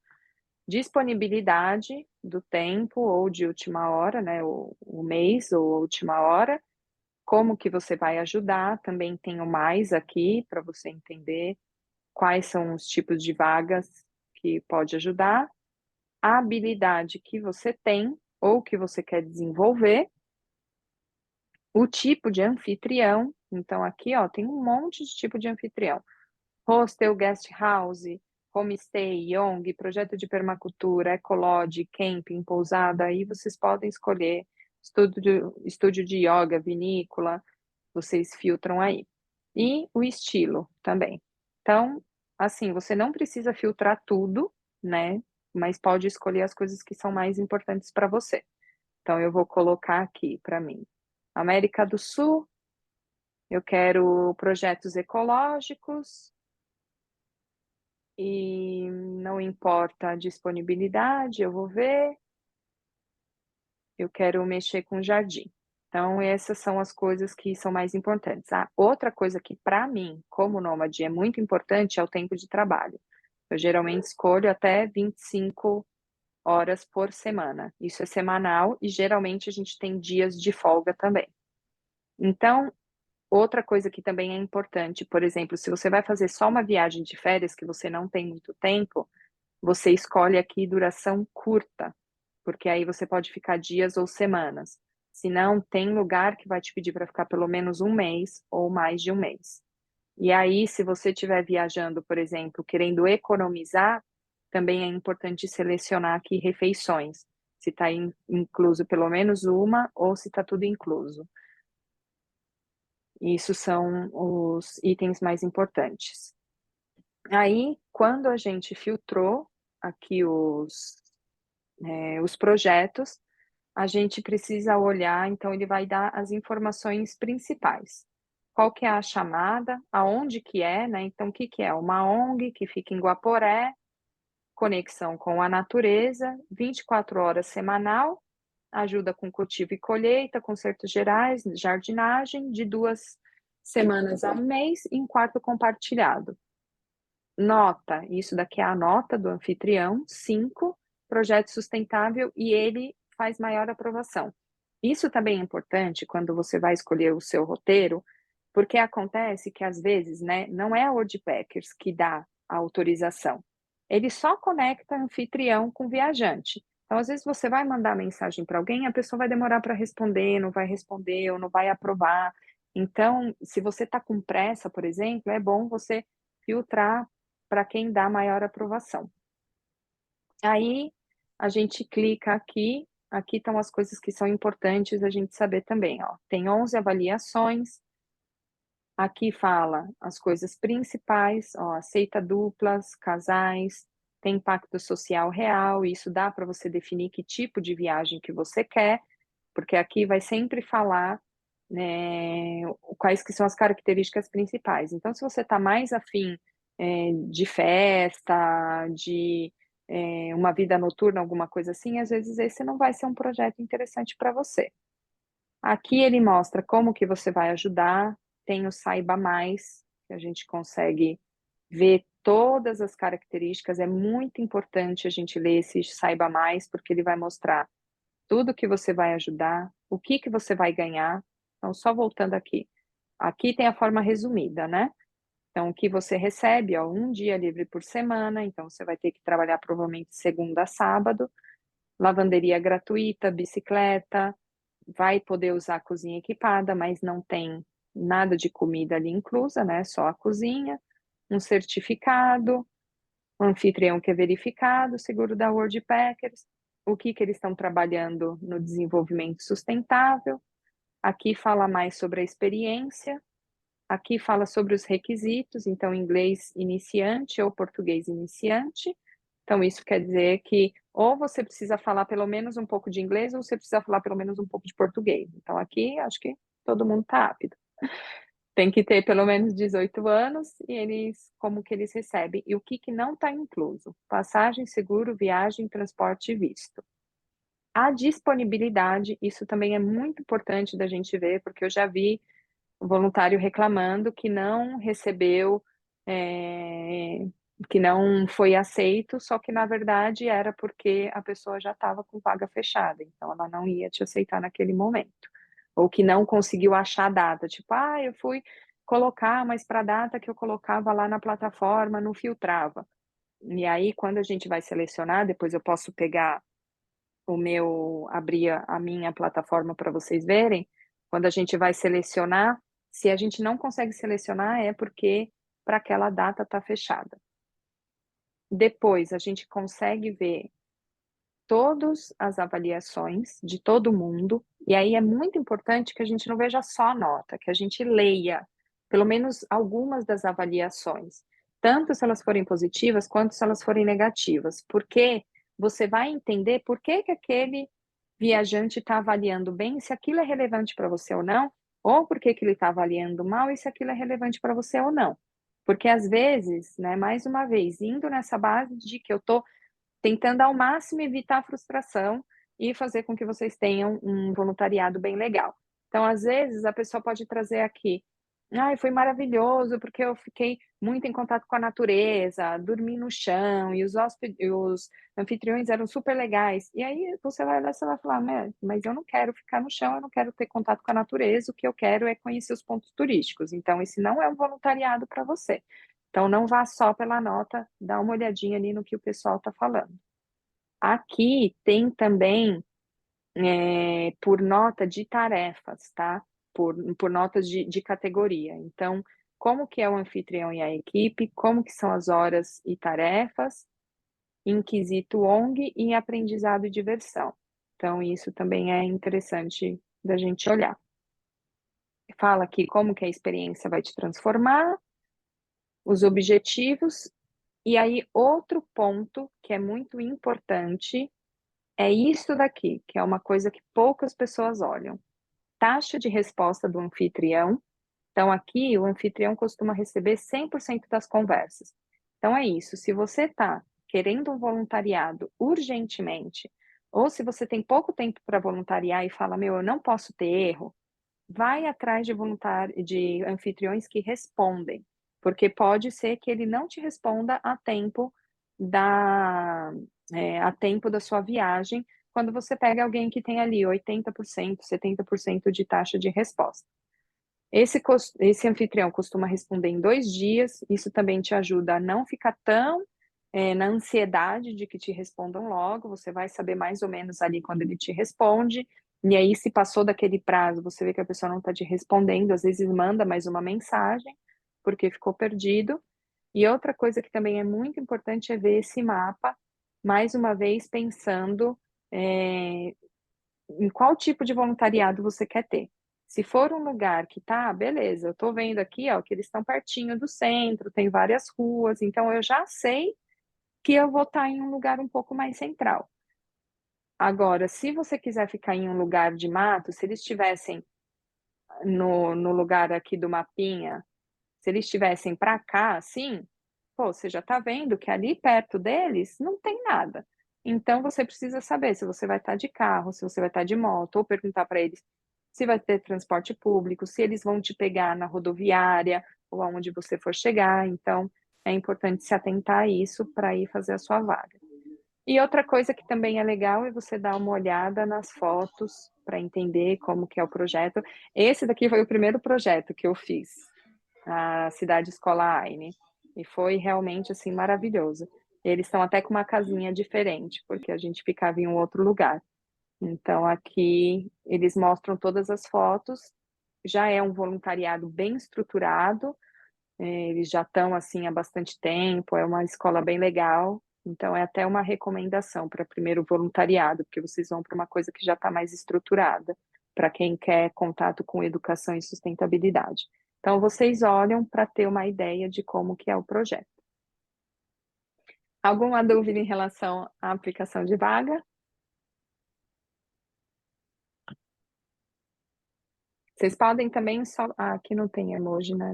Disponibilidade do tempo ou de última hora, né, o mês ou a última hora, como que você vai ajudar, também tem o mais aqui para você entender quais são os tipos de vagas que pode ajudar, a habilidade que você tem ou que você quer desenvolver, o tipo de anfitrião, então aqui, ó, tem um monte de tipo de anfitrião. Hostel, guest house, homestay, yong, projeto de permacultura, ecolodge, camping, pousada, aí vocês podem escolher estúdio de yoga, vinícola, vocês filtram aí. E o estilo também. Então, assim, você não precisa filtrar tudo, né? Mas pode escolher as coisas que são mais importantes para você. Então, eu vou colocar aqui para mim. América do Sul, eu quero projetos ecológicos e não importa a disponibilidade, eu vou ver. Eu quero mexer com jardim. Então, essas são as coisas que são mais importantes. Outra coisa que, para mim, como nômade, é muito importante é o tempo de trabalho. Eu geralmente escolho até 25 horas por semana. Isso é semanal e geralmente a gente tem dias de folga também. Então, outra coisa que também é importante, por exemplo, se você vai fazer só uma viagem de férias que você não tem muito tempo, você escolhe aqui duração curta, porque aí você pode ficar dias ou semanas. Se não, tem lugar que vai te pedir para ficar pelo menos um mês ou mais de um mês. E aí, se você estiver viajando, por exemplo, querendo economizar, também é importante selecionar aqui refeições, se está incluso pelo menos uma ou se está tudo incluso. Isso são os itens mais importantes. Aí, quando a gente filtrou aqui os projetos, a gente precisa olhar, então ele vai dar as informações principais. Qual que é a chamada, aonde que é, né? Então, o que que é? Uma ONG que fica em Guaporé, conexão com a natureza, 24 horas semanal, ajuda com cultivo e colheita, concertos gerais, jardinagem, de 2 semanas a um mês, em quarto compartilhado. Nota, isso daqui é a nota do anfitrião, 5, projeto sustentável, e ele faz maior aprovação. Isso também é importante quando você vai escolher o seu roteiro, porque acontece que às vezes, né, não é a Worldpackers que dá a autorização. Ele só conecta anfitrião com viajante. Então, às vezes você vai mandar mensagem para alguém, a pessoa vai demorar para responder, não vai responder ou não vai aprovar. Então, se você está com pressa, por exemplo, é bom você filtrar para quem dá maior aprovação. Aí a gente clica aqui estão as coisas que são importantes a gente saber também, ó. Tem 11 avaliações, aqui fala as coisas principais, ó, aceita duplas, casais, tem impacto social real, isso dá para você definir que tipo de viagem que você quer, porque aqui vai sempre falar, né, quais que são as características principais. Então, se você está mais afim de festa, de uma vida noturna, alguma coisa assim, às vezes esse não vai ser um projeto interessante para você. Aqui ele mostra como que você vai ajudar, tem o Saiba Mais, que a gente consegue ver todas as características, é muito importante a gente ler esse Saiba Mais, porque ele vai mostrar tudo que você vai ajudar, o que você vai ganhar. Então, só voltando aqui. Aqui tem a forma resumida, né? Então, o que você recebe, ó, 1 dia livre por semana, então você vai ter que trabalhar provavelmente segunda a sábado, lavanderia gratuita, bicicleta, vai poder usar a cozinha equipada, mas não tem nada de comida ali inclusa, né? Só a cozinha, um certificado, um anfitrião que é verificado, seguro da Worldpackers, o que eles estão trabalhando no desenvolvimento sustentável. Aqui fala mais sobre a experiência, aqui fala sobre os requisitos, então inglês iniciante ou português iniciante. Então isso quer dizer que ou você precisa falar pelo menos um pouco de inglês ou você precisa falar pelo menos um pouco de português. Então aqui acho que todo mundo está apto. Tem que ter pelo menos 18 anos e como que eles recebem. E o que não está incluso? Passagem, seguro, viagem, transporte e visto. A disponibilidade, isso também é muito importante da gente ver, porque eu já vi um voluntário reclamando que não recebeu, que não foi aceito, só que na verdade era porque a pessoa já estava com vaga fechada, então ela não ia te aceitar naquele momento. Ou que não conseguiu achar a data, tipo, eu fui colocar, mas para a data que eu colocava lá na plataforma, não filtrava. E aí, quando a gente vai selecionar, depois eu posso pegar abrir a minha plataforma para vocês verem, quando a gente vai selecionar, se a gente não consegue selecionar, é porque para aquela data está fechada. Depois, a gente consegue ver todas as avaliações de todo mundo, e aí é muito importante que a gente não veja só a nota, que a gente leia pelo menos algumas das avaliações, tanto se elas forem positivas quanto se elas forem negativas, porque você vai entender por que aquele viajante está avaliando bem, se aquilo é relevante para você ou não, ou por que ele está avaliando mal e se aquilo é relevante para você ou não. Porque às vezes, né, mais uma vez, indo nessa base de que eu estou tentando ao máximo evitar a frustração e fazer com que vocês tenham um voluntariado bem legal. Então, às vezes, a pessoa pode trazer aqui, foi maravilhoso, porque eu fiquei muito em contato com a natureza, dormi no chão, e os anfitriões eram super legais. E aí, você vai lá e você vai falar, mas eu não quero ficar no chão, eu não quero ter contato com a natureza, o que eu quero é conhecer os pontos turísticos. Então, esse não é um voluntariado para você. Então, não vá só pela nota, dá uma olhadinha ali no que o pessoal está falando. Aqui tem também por nota de tarefas, tá? Por notas de categoria. Então, como que é o anfitrião e a equipe, como que são as horas e tarefas, em quesito ONG e em aprendizado e diversão. Então, isso também é interessante da gente olhar. Fala aqui como que a experiência vai te transformar, os objetivos, e aí outro ponto que é muito importante é isso daqui, que é uma coisa que poucas pessoas olham. Taxa de resposta do anfitrião. Então, aqui, o anfitrião costuma receber 100% das conversas. Então, é isso. Se você está querendo um voluntariado urgentemente, ou se você tem pouco tempo para voluntariar e fala, eu não posso ter erro, vai atrás de anfitriões que respondem, porque pode ser que ele não te responda a tempo da sua viagem, quando você pega alguém que tem ali 80%, 70% de taxa de resposta. Esse anfitrião costuma responder em 2 dias, isso também te ajuda a não ficar tão na ansiedade de que te respondam logo, você vai saber mais ou menos ali quando ele te responde, e aí se passou daquele prazo, você vê que a pessoa não está te respondendo, às vezes manda mais uma mensagem, porque ficou perdido. E outra coisa que também é muito importante é ver esse mapa, mais uma vez pensando em qual tipo de voluntariado você quer ter. Se for um lugar que tá, beleza, eu tô vendo aqui, ó, que eles estão pertinho do centro, tem várias ruas, então eu já sei que eu vou estar em um lugar um pouco mais central. Agora, se você quiser ficar em um lugar de mato, se eles estivessem no lugar aqui do mapinha, se eles estivessem para cá, assim, você já está vendo que ali perto deles não tem nada. Então, você precisa saber se você vai estar de carro, se você vai estar de moto, ou perguntar para eles se vai ter transporte público, se eles vão te pegar na rodoviária ou aonde você for chegar. Então, é importante se atentar a isso para ir fazer a sua vaga. E outra coisa que também é legal é você dar uma olhada nas fotos para entender como que é o projeto. Esse daqui foi o primeiro projeto que eu fiz, a Cidade Escola Aine, e foi realmente, assim, maravilhoso. Eles estão até com uma casinha diferente, porque a gente ficava em um outro lugar. Então aqui eles mostram todas as fotos, já é um voluntariado bem estruturado, eles já estão, assim, há bastante tempo, é uma escola bem legal, então é até uma recomendação para primeiro voluntariado, porque vocês vão para uma coisa que já está mais estruturada, para quem quer contato com educação e sustentabilidade. Então vocês olham para ter uma ideia de como que é o projeto. Alguma dúvida em relação à aplicação de vaga? Vocês podem também só... aqui não tem emoji, né?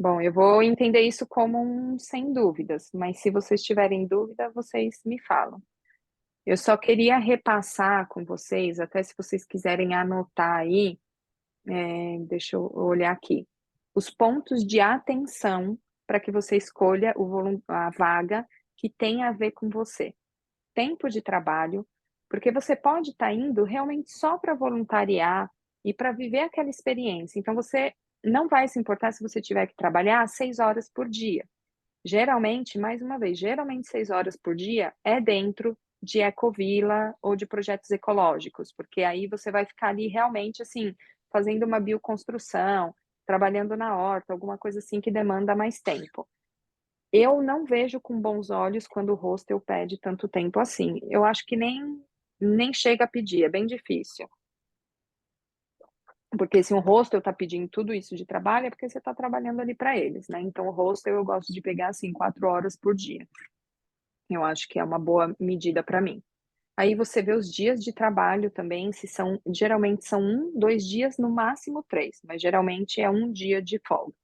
Bom, eu vou entender isso como um sem dúvidas, mas se vocês tiverem dúvida, vocês me falam. Eu só queria repassar com vocês, até se vocês quiserem anotar aí, deixa eu olhar aqui, os pontos de atenção para que você escolha a vaga que tem a ver com você. Tempo de trabalho, porque você pode estar indo realmente só para voluntariar e para viver aquela experiência. Então, você não vai se importar se você tiver que trabalhar 6 horas por dia. Geralmente, mais uma vez, geralmente 6 horas por dia é dentro de ecovila ou de projetos ecológicos, porque aí você vai ficar ali realmente, assim, fazendo uma bioconstrução, trabalhando na horta, alguma coisa assim que demanda mais tempo. Eu não vejo com bons olhos quando o hostel pede tanto tempo assim. Eu acho que nem chega a pedir, é bem difícil. Porque se um hostel está pedindo tudo isso de trabalho, é porque você está trabalhando ali para eles, né? Então, o hostel eu gosto de pegar, assim, 4 horas por dia. Eu acho que é uma boa medida para mim. Aí você vê os dias de trabalho também, geralmente são 1, 2 dias, no máximo 3, mas geralmente é 1 dia de folga.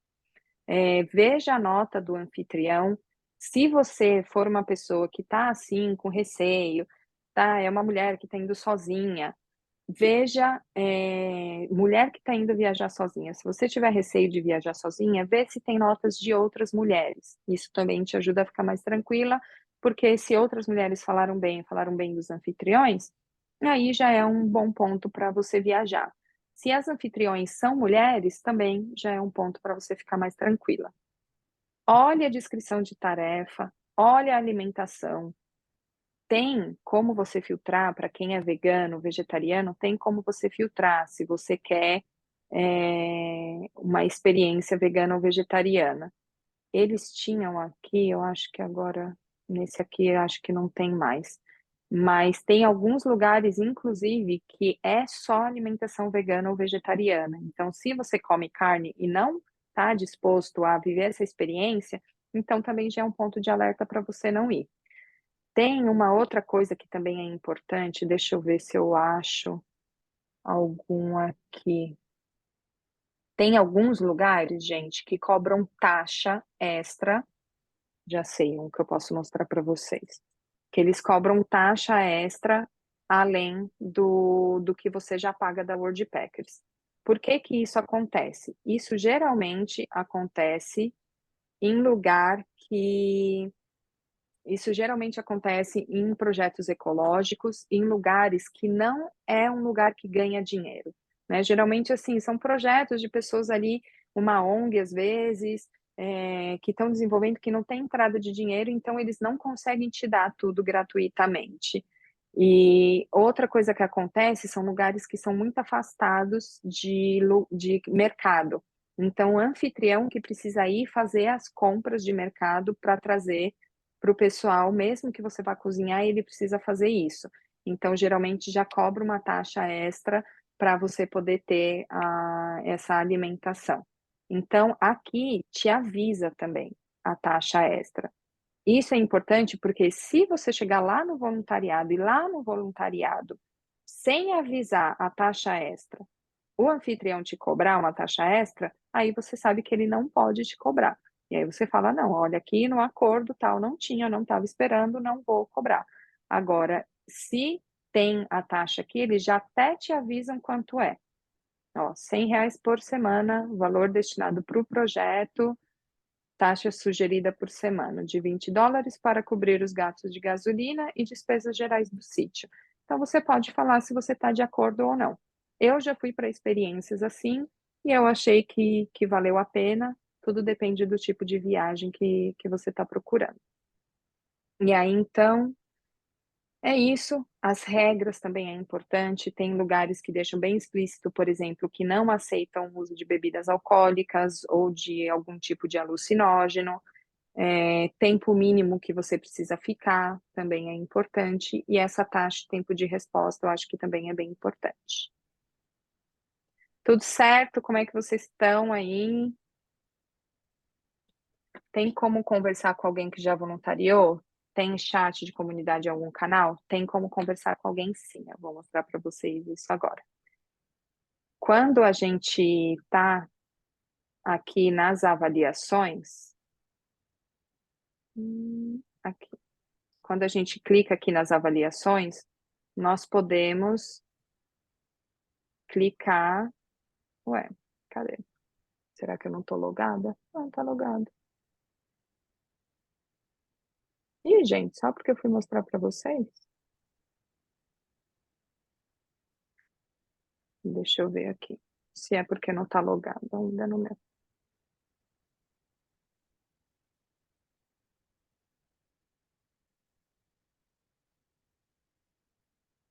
Veja a nota do anfitrião. Se você for uma pessoa que está assim, com receio, tá? É uma mulher que está indo sozinha, veja, mulher que está indo viajar sozinha. Se você tiver receio de viajar sozinha, vê se tem notas de outras mulheres. Isso também te ajuda a ficar mais tranquila, porque se outras mulheres falaram bem dos anfitriões, aí já é um bom ponto para você viajar. Se as anfitriões são mulheres, também já é um ponto para você ficar mais tranquila. Olhe a descrição de tarefa, olhe a alimentação. Tem como você filtrar, para quem é vegano, vegetariano, tem como você filtrar se você quer uma experiência vegana ou vegetariana. Eles tinham aqui, eu acho que agora, nesse aqui, eu acho que não tem mais. Mas tem alguns lugares, inclusive, que é só alimentação vegana ou vegetariana. Então, se você come carne e não está disposto a viver essa experiência, então também já é um ponto de alerta para você não ir. Tem uma outra coisa que também é importante, deixa eu ver se eu acho algum aqui. Tem alguns lugares, gente, que cobram taxa extra. Já sei um que eu posso mostrar para vocês. Que eles cobram taxa extra além do que você já paga da World Packers. Por que que isso acontece? Isso geralmente acontece em lugar que... Isso geralmente acontece em projetos ecológicos, em lugares que não é um lugar que ganha dinheiro, né? Geralmente, assim, são projetos de pessoas ali, uma ONG às vezes, que estão desenvolvendo, que não tem entrada de dinheiro, então eles não conseguem te dar tudo gratuitamente. E outra coisa que acontece são lugares que são muito afastados de mercado. Então, o anfitrião que precisa ir fazer as compras de mercado para trazer para o pessoal, mesmo que você vá cozinhar, ele precisa fazer isso. Então, geralmente já cobra uma taxa extra para você poder ter essa alimentação. Então, aqui te avisa também a taxa extra. Isso é importante porque se você chegar lá no voluntariado e lá no voluntariado, sem avisar a taxa extra, o anfitrião te cobrar uma taxa extra, aí você sabe que ele não pode te cobrar. E aí você fala, não, olha, aqui no acordo tal, não tinha, não estava esperando, não vou cobrar. Agora, se tem a taxa aqui, eles já até te avisam quanto é. Ó, R$100 por semana, valor destinado para o projeto, taxa sugerida por semana de $20 para cobrir os gastos de gasolina e despesas gerais do sítio. Então, você pode falar se você está de acordo ou não. Eu já fui para experiências assim e eu achei que valeu a pena. Tudo depende do tipo de viagem que você está procurando. E aí, então, é isso. As regras também é importante. Tem lugares que deixam bem explícito, por exemplo, que não aceitam o uso de bebidas alcoólicas ou de algum tipo de alucinógeno. Tempo mínimo que você precisa ficar também é importante. E essa taxa de tempo de resposta eu acho que também é bem importante. Tudo certo? Como é que vocês estão aí? Tem como conversar com alguém que já voluntariou? Tem chat de comunidade em algum canal? Tem como conversar com alguém, sim. Eu vou mostrar para vocês isso agora. Quando a gente está aqui nas avaliações, aqui. Quando a gente clica aqui nas avaliações, nós podemos clicar. Ué, cadê? Será que eu não estou logada? Não, está logada. Ih, gente, só porque eu fui mostrar para vocês? Deixa eu ver aqui. Se é porque não está logado ainda no meu.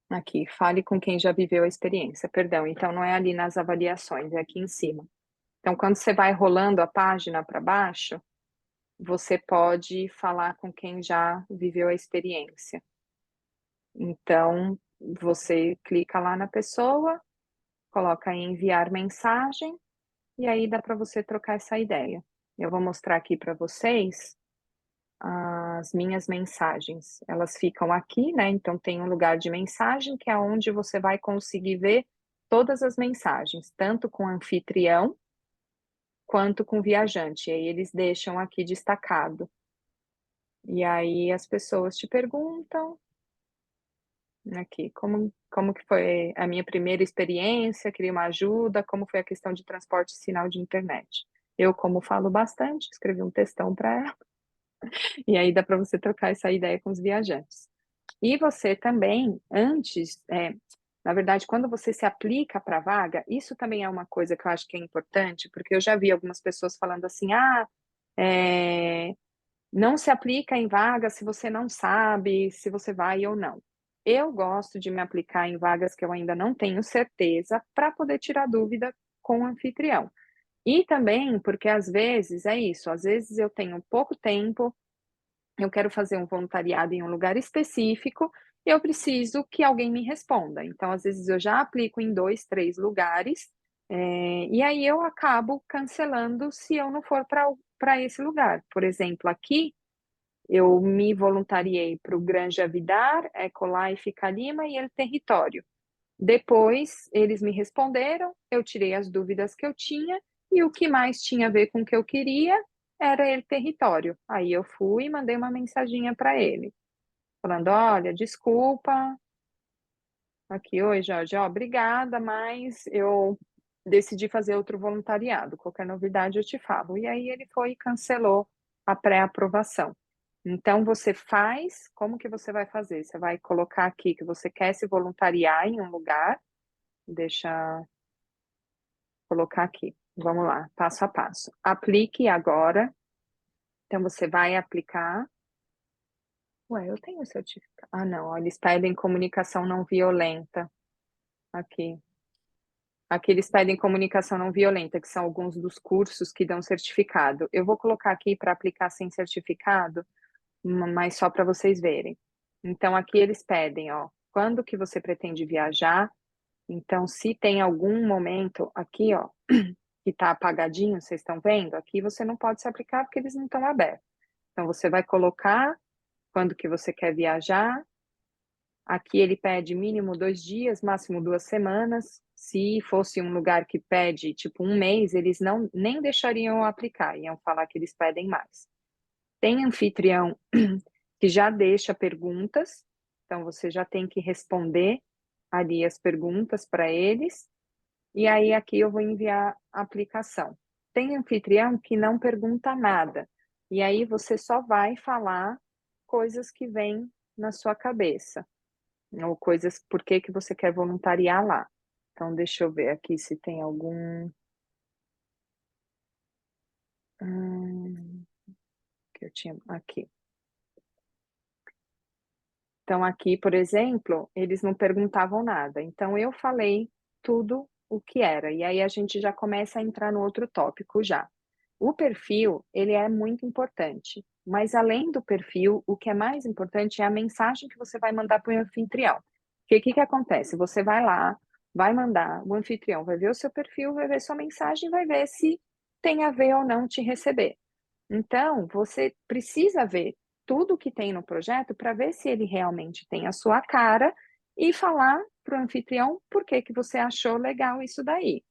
Aqui, fale com quem já viveu a experiência. Perdão, então não é ali nas avaliações, é aqui em cima. Então, quando você vai rolando a página para baixo, você pode falar com quem já viveu a experiência. Então, você clica lá na pessoa, coloca em enviar mensagem, e aí dá para você trocar essa ideia. Eu vou mostrar aqui para vocês as minhas mensagens. Elas ficam aqui, né? Então tem um lugar de mensagem que é onde você vai conseguir ver todas as mensagens, tanto com o anfitrião quanto com o viajante. E aí eles deixam aqui destacado. E aí as pessoas te perguntam aqui como que foi a minha primeira experiência, queria uma ajuda, como foi a questão de transporte e sinal de internet. Eu, como falo bastante, escrevi um textão para ela. E aí dá para você trocar essa ideia com os viajantes. E você também, antes, na verdade, quando você se aplica para a vaga, isso também é uma coisa que eu acho que é importante, porque eu já vi algumas pessoas falando assim, não se aplica em vaga se você não sabe se você vai ou não. Eu gosto de me aplicar em vagas que eu ainda não tenho certeza, para poder tirar dúvida com o anfitrião. E também porque às vezes é isso, às vezes eu tenho pouco tempo, eu quero fazer um voluntariado em um lugar específico, eu preciso que alguém me responda. Então, às vezes, eu já aplico em 2, 3 lugares, e aí eu acabo cancelando se eu não for para esse lugar. Por exemplo, aqui, eu me voluntariei para o Granja Vidar, Ecolife Calima e El Território. Depois, eles me responderam, eu tirei as dúvidas que eu tinha, e o que mais tinha a ver com o que eu queria era ele território. Aí eu fui e mandei uma mensaginha para ele, falando: olha, desculpa, aqui oi, Jorge, obrigada, mas eu decidi fazer outro voluntariado. Qualquer novidade eu te falo. E aí ele foi e cancelou a pré-aprovação. Então você faz, como que você vai fazer? Você vai colocar aqui que você quer se voluntariar em um lugar, deixa eu colocar aqui. Vamos lá, passo a passo. Aplique agora. Então, você vai aplicar. Ué, eu tenho certificado. Ah, não, ó, eles pedem comunicação não violenta. Aqui. Aqui eles pedem comunicação não violenta, que são alguns dos cursos que dão certificado. Eu vou colocar aqui para aplicar sem certificado, mas só para vocês verem. Então, aqui eles pedem, ó, quando que você pretende viajar? Então, se tem algum momento aqui, ó, que está apagadinho, vocês estão vendo? Aqui você não pode se aplicar porque eles não estão abertos. Então, você vai colocar quando que você quer viajar. Aqui ele pede mínimo 2 dias, máximo 2 semanas. Se fosse um lugar que pede, tipo, 1 mês, eles nem deixariam eu aplicar, iam falar que eles pedem mais. Tem anfitrião que já deixa perguntas, então você já tem que responder ali as perguntas para eles. E aí aqui eu vou enviar a aplicação. Tem anfitrião que não pergunta nada. E aí você só vai falar coisas que vêm na sua cabeça, ou coisas por que que você quer voluntariar lá. Então deixa eu ver aqui se tem algum que eu tinha aqui. Então aqui, por exemplo, eles não perguntavam nada, então eu falei tudo o que era, e aí a gente já começa a entrar no outro tópico já. O perfil, ele é muito importante, mas além do perfil, o que é mais importante é a mensagem que você vai mandar para o anfitrião. Porque o que que acontece? Você vai lá, vai mandar, o anfitrião vai ver o seu perfil, vai ver sua mensagem, vai ver se tem a ver ou não te receber. Então, você precisa ver tudo que tem no projeto para ver se ele realmente tem a sua cara e falar para o anfitrião por que que você achou legal isso daí.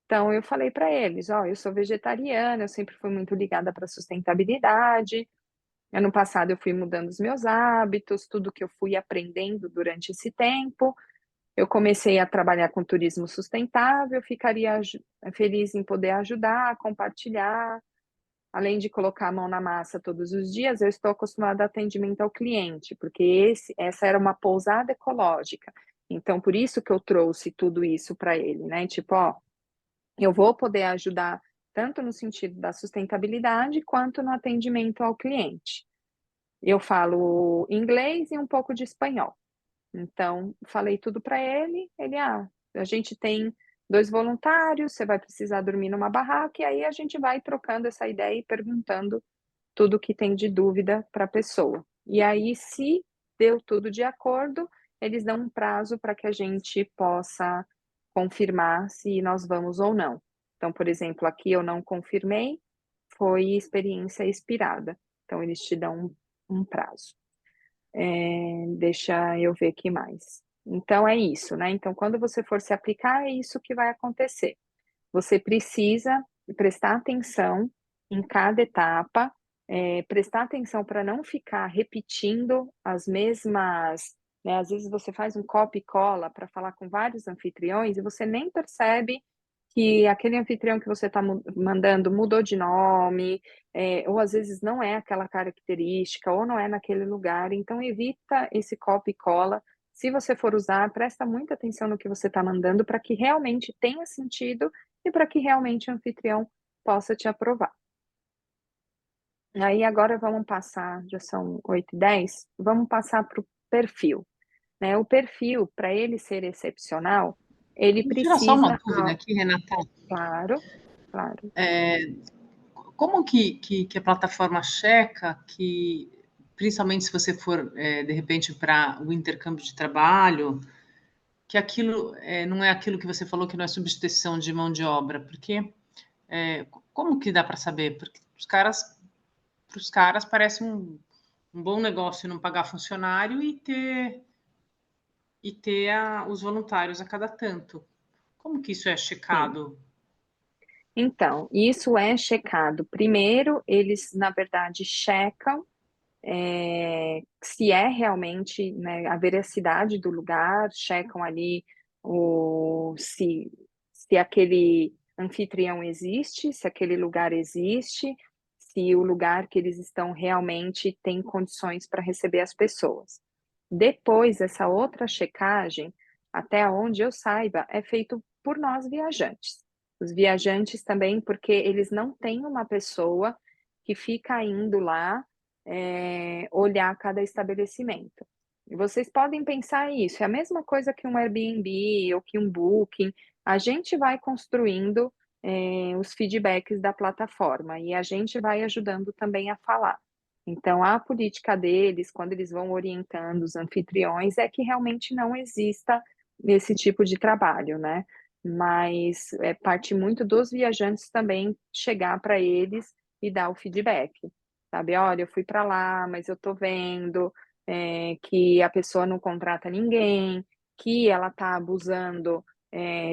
Então eu falei para eles: "Ó, eu sou vegetariana, eu sempre fui muito ligada para sustentabilidade. Ano passado eu fui mudando os meus hábitos, tudo que eu fui aprendendo durante esse tempo. Eu comecei a trabalhar com turismo sustentável, ficaria feliz em poder ajudar, compartilhar. Além de colocar a mão na massa todos os dias, eu estou acostumada a atendimento ao cliente, porque essa era uma pousada ecológica. Então, por isso que eu trouxe tudo isso para ele, né? Tipo, ó, eu vou poder ajudar tanto no sentido da sustentabilidade quanto no atendimento ao cliente. Eu falo inglês e um pouco de espanhol. Então, falei tudo para ele, a gente tem 2 voluntários, você vai precisar dormir numa barraca, e aí a gente vai trocando essa ideia e perguntando tudo que tem de dúvida para a pessoa. E aí, se deu tudo de acordo, eles dão um prazo para que a gente possa confirmar se nós vamos ou não. Então, por exemplo, aqui eu não confirmei, foi experiência expirada. Então, eles te dão um prazo. Deixa eu ver aqui mais. Então é isso, né? Então, quando você for se aplicar, é isso que vai acontecer. Você precisa prestar atenção em cada etapa, prestar atenção para não ficar repetindo as mesmas, né? Às vezes você faz um copy e cola para falar com vários anfitriões e você nem percebe que aquele anfitrião que você está mandando mudou de nome, ou às vezes não é aquela característica, ou não é naquele lugar. Então, evita esse copy e cola. Se você for usar, presta muita atenção no que você está mandando para que realmente tenha sentido e para que realmente o anfitrião possa te aprovar. Aí agora vamos passar, já são 8h10, vamos passar para o perfil, né? O perfil, para ele ser excepcional, ele Vou tirar só uma precisa... dúvida aqui, Renata. Claro, claro. Como que a plataforma checa que, principalmente se você for, de repente, para o intercâmbio de trabalho, que aquilo não é aquilo que você falou que não é substituição de mão de obra? Porque como que dá para saber? Porque para os caras parece um bom negócio não pagar funcionário e ter os voluntários a cada tanto. Como que isso é Sim. checado? Então, isso é checado. Primeiro, eles, na verdade, checam se é realmente, né, a veracidade do lugar, checam ali se aquele anfitrião existe, se aquele lugar existe, se o lugar que eles estão realmente tem condições para receber as pessoas. Depois, essa outra checagem, até onde eu saiba, é feito por nós viajantes. Os viajantes também, porque eles não têm uma pessoa que fica indo lá olhar cada estabelecimento. E vocês podem pensar isso, é a mesma coisa que um Airbnb ou que um Booking, a gente vai construindo os feedbacks da plataforma e a gente vai ajudando também a falar. Então, a política deles, quando eles vão orientando os anfitriões, é que realmente não exista esse tipo de trabalho, né? Mas parte muito dos viajantes também chegar para eles e dar o feedback, sabe? Olha, eu fui para lá, mas eu tô vendo que a pessoa não contrata ninguém, que ela está abusando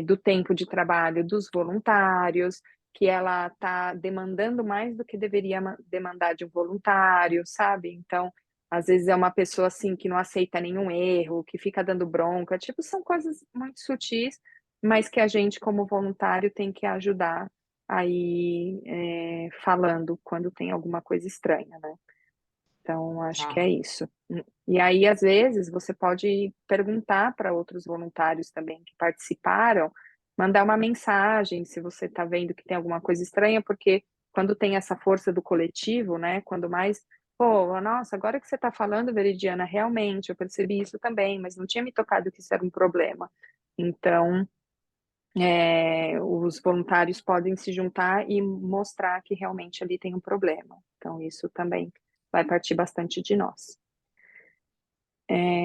do tempo de trabalho dos voluntários, que ela está demandando mais do que deveria demandar de um voluntário, sabe? Então, às vezes é uma pessoa assim que não aceita nenhum erro, que fica dando bronca, tipo, são coisas muito sutis, mas que a gente, como voluntário, tem que ajudar aí falando quando tem alguma coisa estranha, né? Então, acho que é isso. E aí, às vezes, você pode perguntar para outros voluntários também que participaram, mandar uma mensagem se você está vendo que tem alguma coisa estranha, porque quando tem essa força do coletivo, né? Quando mais, pô, nossa, agora que você está falando, Veridiana, realmente, eu percebi isso também, mas não tinha me tocado que isso era um problema. Então, os voluntários podem se juntar e mostrar que realmente ali tem um problema. Então, isso também vai partir bastante de nós.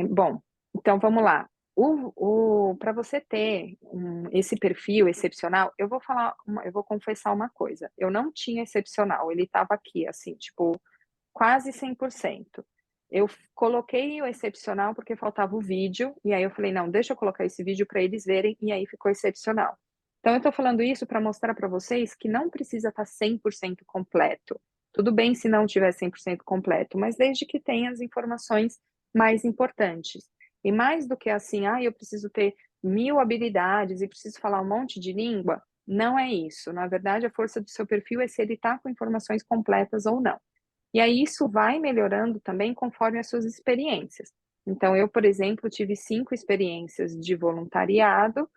Bom, então vamos lá. Para você ter esse perfil excepcional, eu vou confessar uma coisa. Eu não tinha excepcional, ele estava aqui, assim, tipo, quase 100%. Eu coloquei o excepcional porque faltava o vídeo, e aí eu falei, não, deixa eu colocar esse vídeo para eles verem, e aí ficou excepcional. Então, eu estou falando isso para mostrar para vocês que não precisa estar 100% completo. Tudo bem se não tiver 100% completo, mas desde que tenha as informações mais importantes. E mais do que assim, eu preciso ter 1000 habilidades e preciso falar um monte de língua, não é isso. Na verdade, a força do seu perfil é se ele está com informações completas ou não. E aí isso vai melhorando também conforme as suas experiências. Então, eu, por exemplo, tive 5 experiências de voluntariado,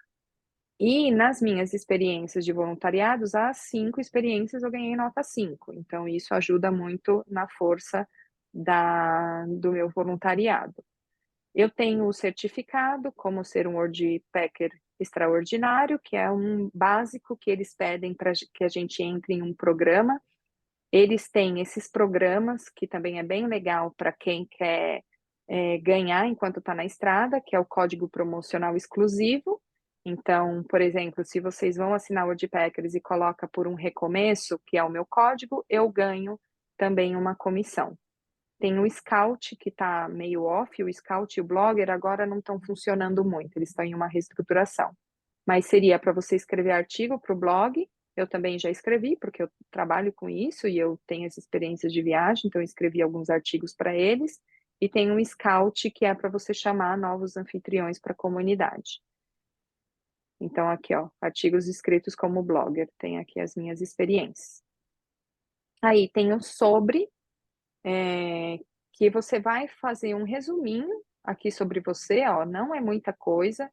e nas minhas experiências de voluntariados, as 5 experiências eu ganhei nota 5. Então, isso ajuda muito na força do meu voluntariado. Eu tenho o certificado como ser um Wordpacker extraordinário, que é um básico que eles pedem para que a gente entre em um programa. Eles têm esses programas, que também é bem legal para quem quer ganhar enquanto está na estrada, que é o código promocional exclusivo. Então, por exemplo, se vocês vão assinar o Wordpackers e coloca por um recomeço, que é o meu código, eu ganho também uma comissão. Tem o Scout, que está meio off, o Scout e o Blogger agora não estão funcionando muito, eles estão em uma reestruturação. Mas seria para você escrever artigo para o blog, eu também já escrevi, porque eu trabalho com isso e eu tenho essa experiência de viagem, então eu escrevi alguns artigos para eles. E tem um Scout, que é para você chamar novos anfitriões para a comunidade. Então, aqui, ó, artigos escritos como blogger, tem aqui as minhas experiências. Aí tem o sobre, que você vai fazer um resuminho aqui sobre você, ó, não é muita coisa.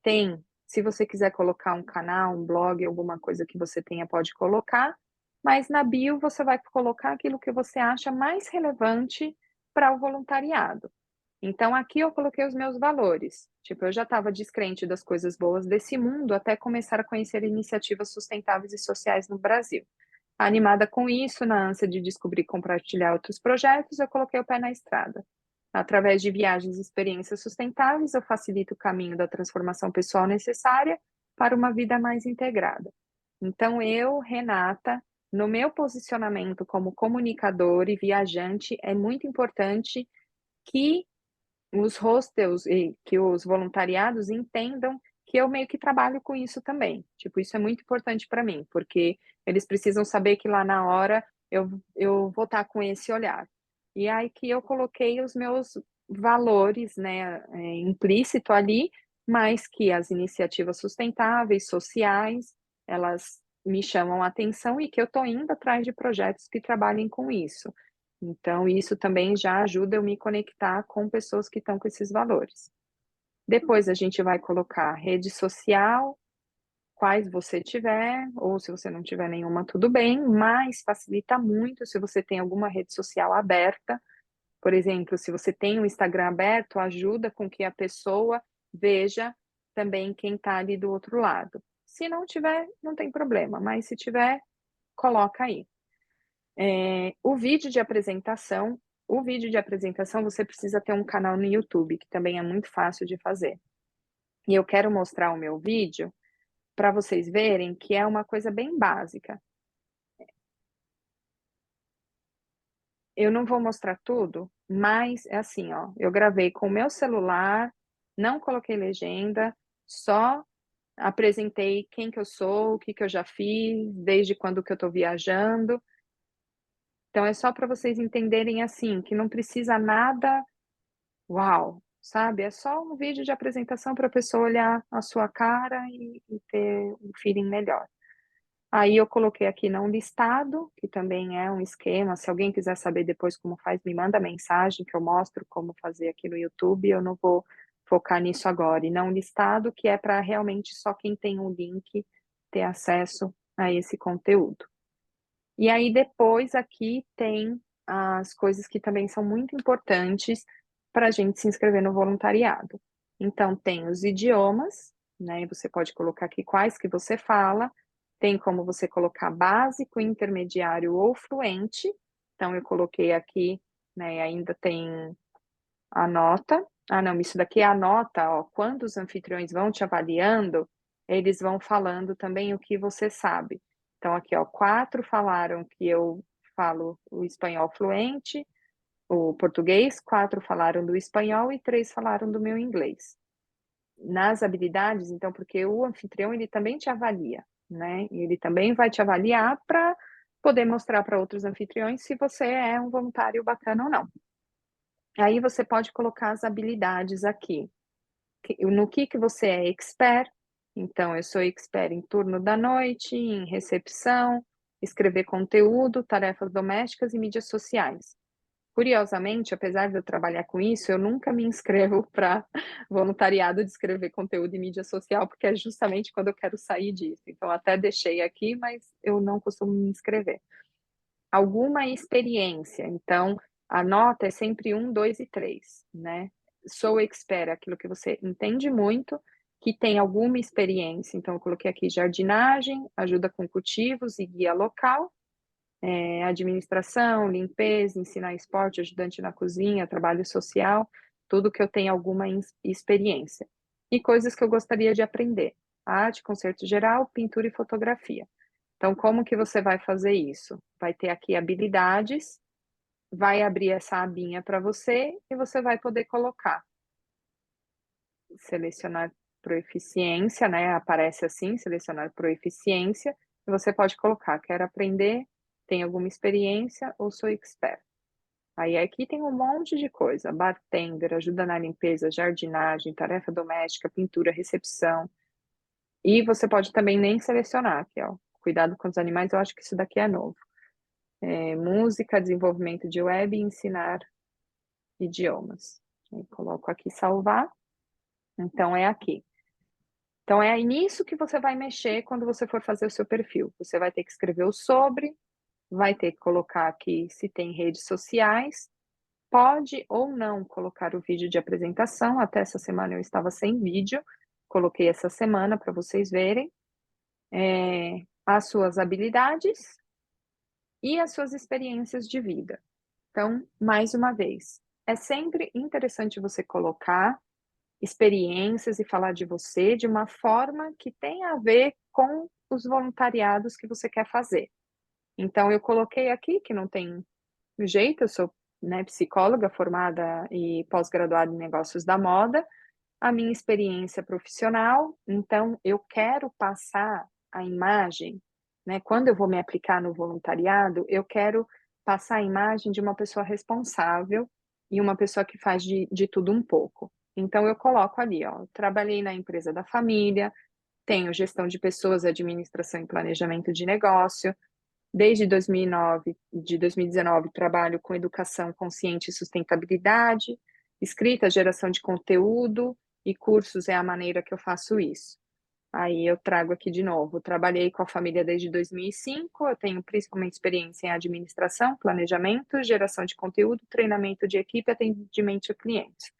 Tem, se você quiser colocar um canal, um blog, alguma coisa que você tenha, pode colocar, mas na bio você vai colocar aquilo que você acha mais relevante para o voluntariado. Então, aqui eu coloquei os meus valores. Tipo, eu já estava descrente das coisas boas desse mundo até começar a conhecer iniciativas sustentáveis e sociais no Brasil. Animada com isso, na ânsia de descobrir e compartilhar outros projetos, eu coloquei o pé na estrada. Através de viagens e experiências sustentáveis, eu facilito o caminho da transformação pessoal necessária para uma vida mais integrada. Então, eu, Renata, no meu posicionamento como comunicador e viajante, é muito importante que os hostels e que os voluntariados entendam que eu meio que trabalho com isso também. Tipo, isso é muito importante para mim, porque eles precisam saber que lá na hora eu vou estar com esse olhar. E aí que eu coloquei os meus valores, né, implícito ali, mas que as iniciativas sustentáveis, sociais, elas me chamam a atenção e que eu estou indo atrás de projetos que trabalhem com isso. Então, isso também já ajuda eu me conectar com pessoas que estão com esses valores. Depois a gente vai colocar rede social, quais você tiver, ou se você não tiver nenhuma, tudo bem, mas facilita muito se você tem alguma rede social aberta. Por exemplo, se você tem um Instagram aberto, ajuda com que a pessoa veja também quem está ali do outro lado. Se não tiver, não tem problema, mas se tiver, coloca aí. O vídeo de apresentação você precisa ter um canal no YouTube, que também é muito fácil de fazer. E eu quero mostrar o meu vídeo para vocês verem que é uma coisa bem básica. Eu não vou mostrar tudo, mas é assim, ó, eu gravei com o meu celular, não coloquei legenda, só apresentei quem que eu sou, o que que eu já fiz, desde quando que eu estou viajando. Então é só para vocês entenderem assim, que não precisa nada uau, sabe? É só um vídeo de apresentação para a pessoa olhar a sua cara e ter um feeling melhor. Aí eu coloquei aqui não listado, que também é um esquema. Se alguém quiser saber depois como faz, me manda mensagem que eu mostro como fazer aqui no YouTube. Eu não vou focar nisso agora. E não listado, que é para realmente só quem tem um link ter acesso a esse conteúdo. E aí depois aqui tem as coisas que também são muito importantes para a gente se inscrever no voluntariado. Então tem os idiomas, né? Você pode colocar aqui quais que você fala. Tem como você colocar básico, intermediário ou fluente. Então eu coloquei aqui, né? Ainda tem a nota. Ah, não, isso daqui é a nota, ó. Quando os anfitriões vão te avaliando, eles vão falando também o que você sabe. Então, aqui, ó, 4 falaram que eu falo o espanhol fluente, o português, 4 falaram do espanhol e 3 falaram do meu inglês. Nas habilidades, então, porque o anfitrião, ele também te avalia, né? E ele também vai te avaliar para poder mostrar para outros anfitriões se você é um voluntário bacana ou não. Aí você pode colocar as habilidades aqui. No que você é expert. Então, eu sou expert em turno da noite, em recepção, escrever conteúdo, tarefas domésticas e mídias sociais. Curiosamente, apesar de eu trabalhar com isso, eu nunca me inscrevo para voluntariado de escrever conteúdo em mídia social, porque é justamente quando eu quero sair disso. Então, até deixei aqui, mas eu não costumo me inscrever. Alguma experiência. Então, a nota é sempre 1, 2 e 3, né? Sou expert, aquilo que você entende muito, que tem alguma experiência. Então, eu coloquei aqui jardinagem, ajuda com cultivos e guia local, administração, limpeza, ensinar esporte, ajudante na cozinha, trabalho social, tudo que eu tenho alguma experiência. E coisas que eu gostaria de aprender: arte, concerto geral, pintura e fotografia. Então, como que você vai fazer isso? Vai ter aqui habilidades, vai abrir essa abinha para você e você vai poder colocar. Selecionar proficiência, né? Aparece assim, selecionar proficiência, e você pode colocar, quero aprender, tenho alguma experiência ou sou expert. Aí aqui tem um monte de coisa: bartender, ajuda na limpeza, jardinagem, tarefa doméstica, pintura, recepção. E você pode também nem selecionar aqui, ó. Cuidado com os animais, eu acho que isso daqui é novo. Música, desenvolvimento de web e ensinar idiomas. Eu coloco aqui salvar. Então, é aqui. Então, é nisso que você vai mexer quando você for fazer o seu perfil. Você vai ter que escrever o sobre, vai ter que colocar aqui se tem redes sociais, pode ou não colocar o vídeo de apresentação. Até essa semana eu estava sem vídeo, coloquei essa semana para vocês verem. As suas habilidades e as suas experiências de vida. Então, mais uma vez, é sempre interessante você colocar experiências e falar de você de uma forma que tenha a ver com os voluntariados que você quer fazer. Então, eu coloquei aqui que não tem jeito, eu sou, né, psicóloga formada e pós-graduada em negócios da moda, a minha experiência profissional, então eu quero passar a imagem, né, quando eu vou me aplicar no voluntariado, eu quero passar a imagem de uma pessoa responsável e uma pessoa que faz de tudo um pouco. Então eu coloco ali, ó, trabalhei na empresa da família, tenho gestão de pessoas, administração e planejamento de negócio. Desde 2019, trabalho com educação consciente e sustentabilidade, escrita, geração de conteúdo e cursos é a maneira que eu faço isso. Aí eu trago aqui de novo, trabalhei com a família desde 2005, eu tenho principalmente experiência em administração, planejamento, geração de conteúdo, treinamento de equipe e atendimento a clientes.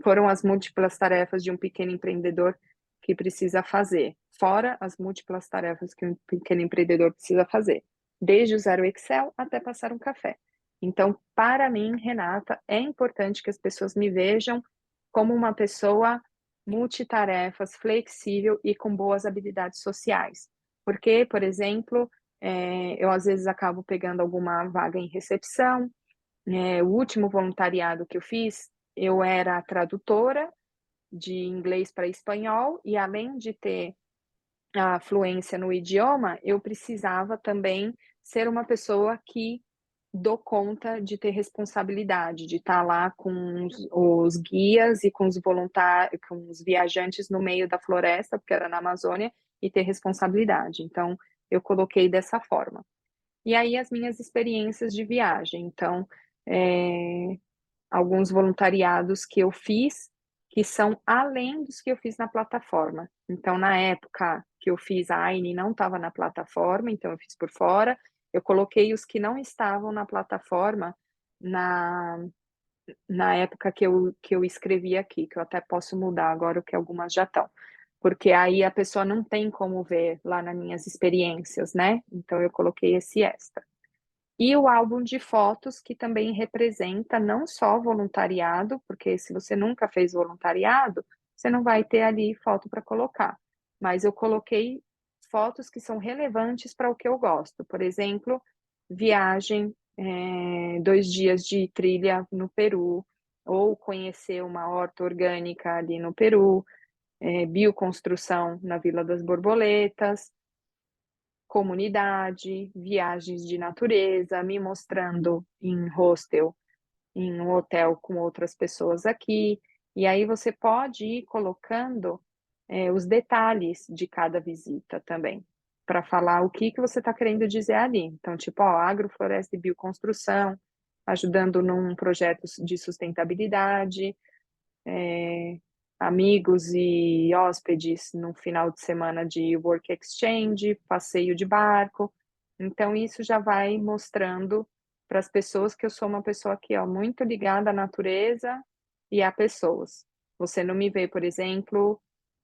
Foram as múltiplas tarefas de um pequeno empreendedor que precisa fazer, fora as múltiplas tarefas que um pequeno empreendedor precisa fazer, desde usar o Excel até passar um café. Então, para mim, Renata, é importante que as pessoas me vejam como uma pessoa multitarefas, flexível e com boas habilidades sociais. Porque, por exemplo, eu às vezes acabo pegando alguma vaga em recepção. O último voluntariado que eu fiz, eu era tradutora de inglês para espanhol e além de ter a fluência no idioma, eu precisava também ser uma pessoa que dou conta de ter responsabilidade, de estar lá com os guias e com os voluntários, com os viajantes no meio da floresta, porque era na Amazônia, e ter responsabilidade. Então, eu coloquei dessa forma. E aí as minhas experiências de viagem, então, alguns voluntariados que eu fiz, que são além dos que eu fiz na plataforma. Então, na época que eu fiz a AINE, não estava na plataforma, então eu fiz por fora. Eu coloquei os que não estavam na plataforma na época que eu escrevi aqui, que eu até posso mudar agora, que algumas já estão. Porque aí a pessoa não tem como ver lá nas minhas experiências, né? Então eu coloquei esse extra. E o álbum de fotos, que também representa não só voluntariado, porque se você nunca fez voluntariado, você não vai ter ali foto para colocar. Mas eu coloquei fotos que são relevantes para o que eu gosto. Por exemplo, viagem, 2 dias de trilha no Peru, ou conhecer uma horta orgânica ali no Peru, bioconstrução na Vila das Borboletas, comunidade, viagens de natureza, me mostrando em hostel, em um hotel com outras pessoas aqui. E aí você pode ir colocando os detalhes de cada visita também, para falar o que você está querendo dizer ali. Então, tipo, ó, agrofloresta e bioconstrução, ajudando num projeto de sustentabilidade, amigos e hóspedes no final de semana de work exchange, passeio de barco. Então, isso já vai mostrando para as pessoas que eu sou uma pessoa aqui, ó, muito ligada à natureza e a pessoas. Você não me vê, por exemplo,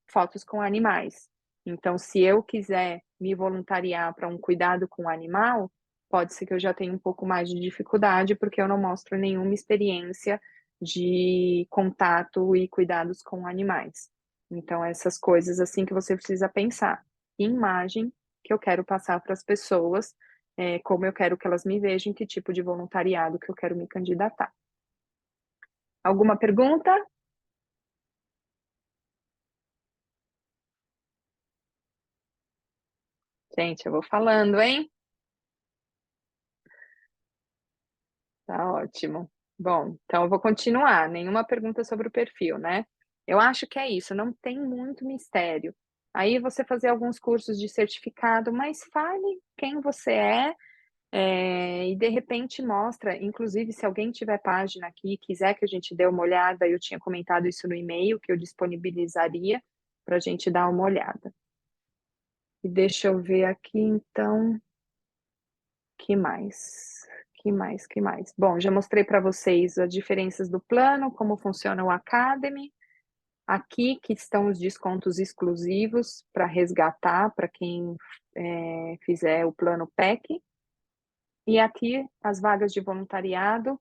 fotos com animais. Então, se eu quiser me voluntariar para um cuidado com o animal, pode ser que eu já tenha um pouco mais de dificuldade, porque eu não mostro nenhuma experiência de contato e cuidados com animais. Então, essas coisas assim que você precisa pensar. Que imagem que eu quero passar para as pessoas, como eu quero que elas me vejam, que tipo de voluntariado que eu quero me candidatar. Alguma pergunta? Gente, eu vou falando, hein? Tá ótimo. Bom, então eu vou continuar. Nenhuma pergunta sobre o perfil, né? Eu acho que é isso, não tem muito mistério. Aí você fazer alguns cursos de certificado, mas fale quem você e de repente mostra, inclusive se alguém tiver página aqui, quiser que a gente dê uma olhada, eu tinha comentado isso no e-mail, que eu disponibilizaria para a gente dar uma olhada. E deixa eu ver aqui, então, que mais? Que mais? Bom, já mostrei para vocês as diferenças do plano, como funciona o Academy. Aqui que estão os descontos exclusivos para resgatar para quem fizer o plano PEC. E aqui as vagas de voluntariado,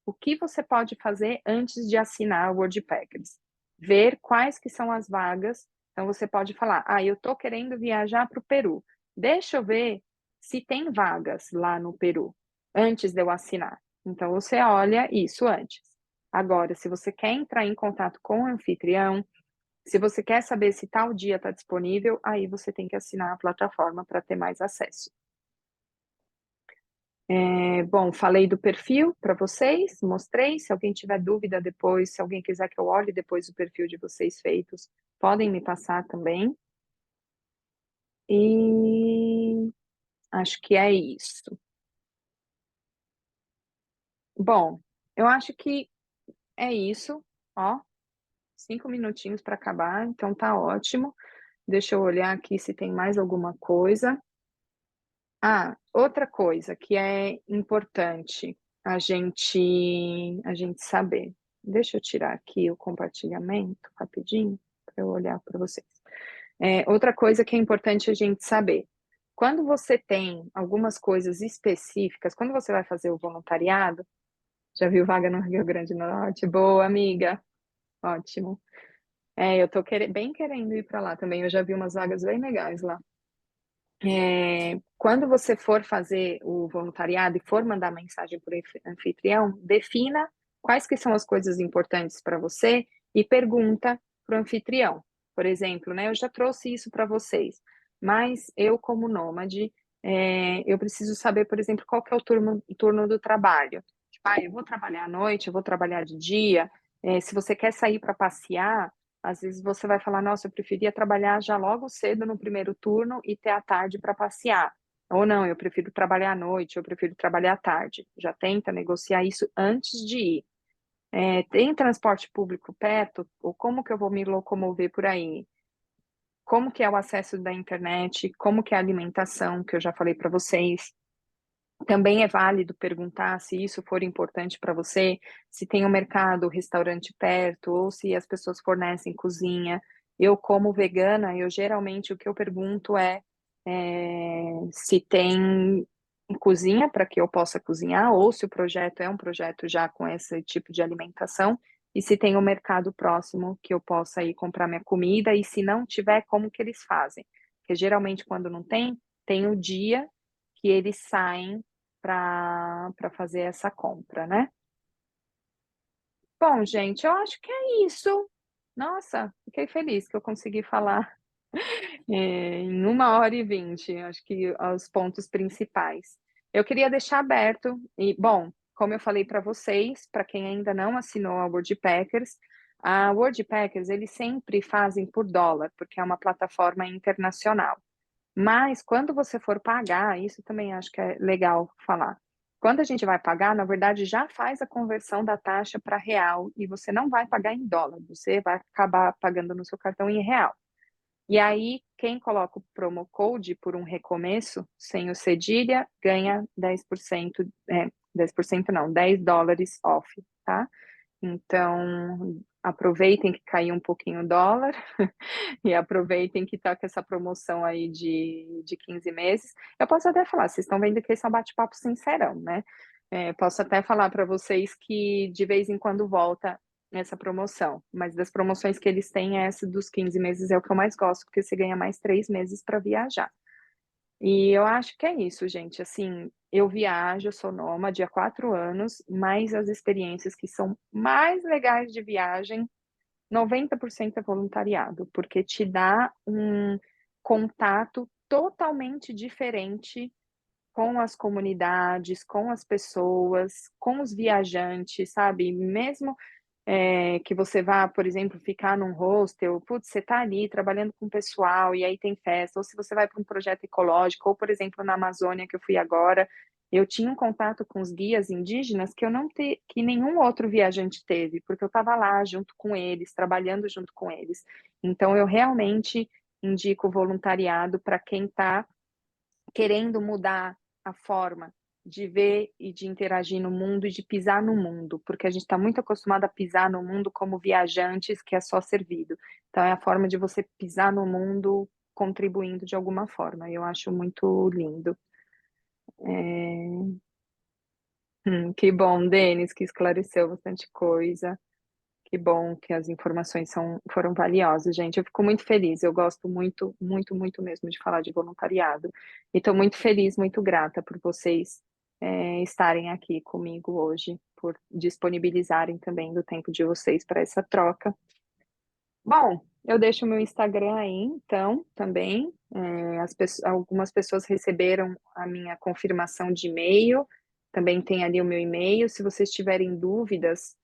o que você pode fazer antes de assinar o World Packers. Ver quais que são as vagas. Então você pode falar, eu estou querendo viajar para o Peru. Deixa eu ver se tem vagas lá no Peru, antes de eu assinar. Então você olha isso antes. Agora, se você quer entrar em contato com o anfitrião, se você quer saber se tal dia está disponível, aí você tem que assinar a plataforma para ter mais acesso. Bom, falei do perfil para vocês, mostrei. Se alguém tiver dúvida depois, se alguém quiser que eu olhe depois o perfil de vocês feitos, podem me passar também. E acho que é isso. Bom, eu acho que é isso. Ó, 5 minutinhos para acabar, então tá ótimo. Deixa eu olhar aqui se tem mais alguma coisa. Outra coisa que é importante a gente saber. Deixa eu tirar aqui o compartilhamento rapidinho para eu olhar para vocês. Outra coisa que é importante a gente saber. Quando você tem algumas coisas específicas, quando você vai fazer o voluntariado, já viu vaga no Rio Grande do Norte? Boa, amiga. Ótimo. Eu tô bem querendo ir para lá também. Eu já vi umas vagas bem legais lá. Quando você for fazer o voluntariado e for mandar mensagem para o anfitrião, defina quais que são as coisas importantes para você e pergunta para o anfitrião. Por exemplo, né, eu já trouxe isso para vocês, mas eu, como nômade, eu preciso saber, por exemplo, qual que é o turno do trabalho. Tipo, eu vou trabalhar à noite, eu vou trabalhar de dia. Se você quer sair para passear, Às vezes você vai falar, nossa, eu preferia trabalhar já logo cedo no primeiro turno e ter a tarde para passear. Ou não, eu prefiro trabalhar à noite, eu prefiro trabalhar à tarde. Já tenta negociar isso antes de ir. Tem transporte público perto? Ou como que eu vou me locomover por aí? Como que é o acesso da internet? Como que é a alimentação, que eu já falei para vocês? Também é válido perguntar se isso for importante para você, se tem um mercado, restaurante perto, ou se as pessoas fornecem cozinha. Eu, como vegana, eu geralmente o que eu pergunto se tem cozinha para que eu possa cozinhar, ou se o projeto é um projeto já com esse tipo de alimentação, e se tem um mercado próximo que eu possa ir comprar minha comida, e se não tiver, como que eles fazem? Porque geralmente quando não tem, tem o dia que eles saem para fazer essa compra, né? Bom, gente, eu acho que é isso. Nossa, fiquei feliz que eu consegui falar em 1h20, acho que os pontos principais. Eu queria deixar aberto, e, bom, como eu falei para vocês, para quem ainda não assinou a Worldpackers, eles sempre fazem por dólar, porque é uma plataforma internacional. Mas quando você for pagar, isso também acho que é legal falar. Quando a gente vai pagar, na verdade, já faz a conversão da taxa para real e você não vai pagar em dólar, você vai acabar pagando no seu cartão em real. E aí, quem coloca o promo code por um recomeço, sem o cedilha, ganha 10%, 10% não, $10 off, tá? Então, aproveitem que caiu um pouquinho o dólar e aproveitem que está com essa promoção aí de 15 meses. Eu posso até falar, vocês estão vendo que esse é um bate-papo sincerão, né? Posso até falar para vocês que de vez em quando volta essa promoção, mas das promoções que eles têm, essa dos 15 meses é o que eu mais gosto, porque você ganha mais 3 meses para viajar. E eu acho que é isso, gente. Assim, eu viajo, eu sou nômade há 4 anos, mas as experiências que são mais legais de viagem, 90% é voluntariado, porque te dá um contato totalmente diferente com as comunidades, com as pessoas, com os viajantes, sabe? Mesmo que você vá, por exemplo, ficar num hostel, putz, você está ali trabalhando com o pessoal e aí tem festa, ou se você vai para um projeto ecológico, ou, por exemplo, na Amazônia, que eu fui agora, eu tinha um contato com os guias indígenas que eu não que nenhum outro viajante teve, porque eu estava lá junto com eles, trabalhando junto com eles. Então, eu realmente indico o voluntariado para quem está querendo mudar a forma de ver e de interagir no mundo e de pisar no mundo, porque a gente está muito acostumado a pisar no mundo como viajantes, que é só servido. Então, é a forma de você pisar no mundo contribuindo de alguma forma. Eu acho muito lindo. Que bom, Denis, que esclareceu bastante coisa. Que bom que as informações foram valiosas, gente. Eu fico muito feliz. Eu gosto muito, muito, muito mesmo de falar de voluntariado. E estou muito feliz, muito grata por vocês estarem aqui comigo hoje, por disponibilizarem também do tempo de vocês para essa troca. Bom, eu deixo o meu Instagram aí, então, também. Algumas pessoas receberam a minha confirmação de e-mail, também tem ali o meu e-mail. Se vocês tiverem dúvidas,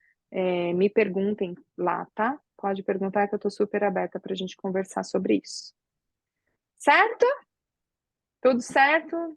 me perguntem lá, tá? Pode perguntar que eu estou super aberta para a gente conversar sobre isso. Certo? Tudo certo?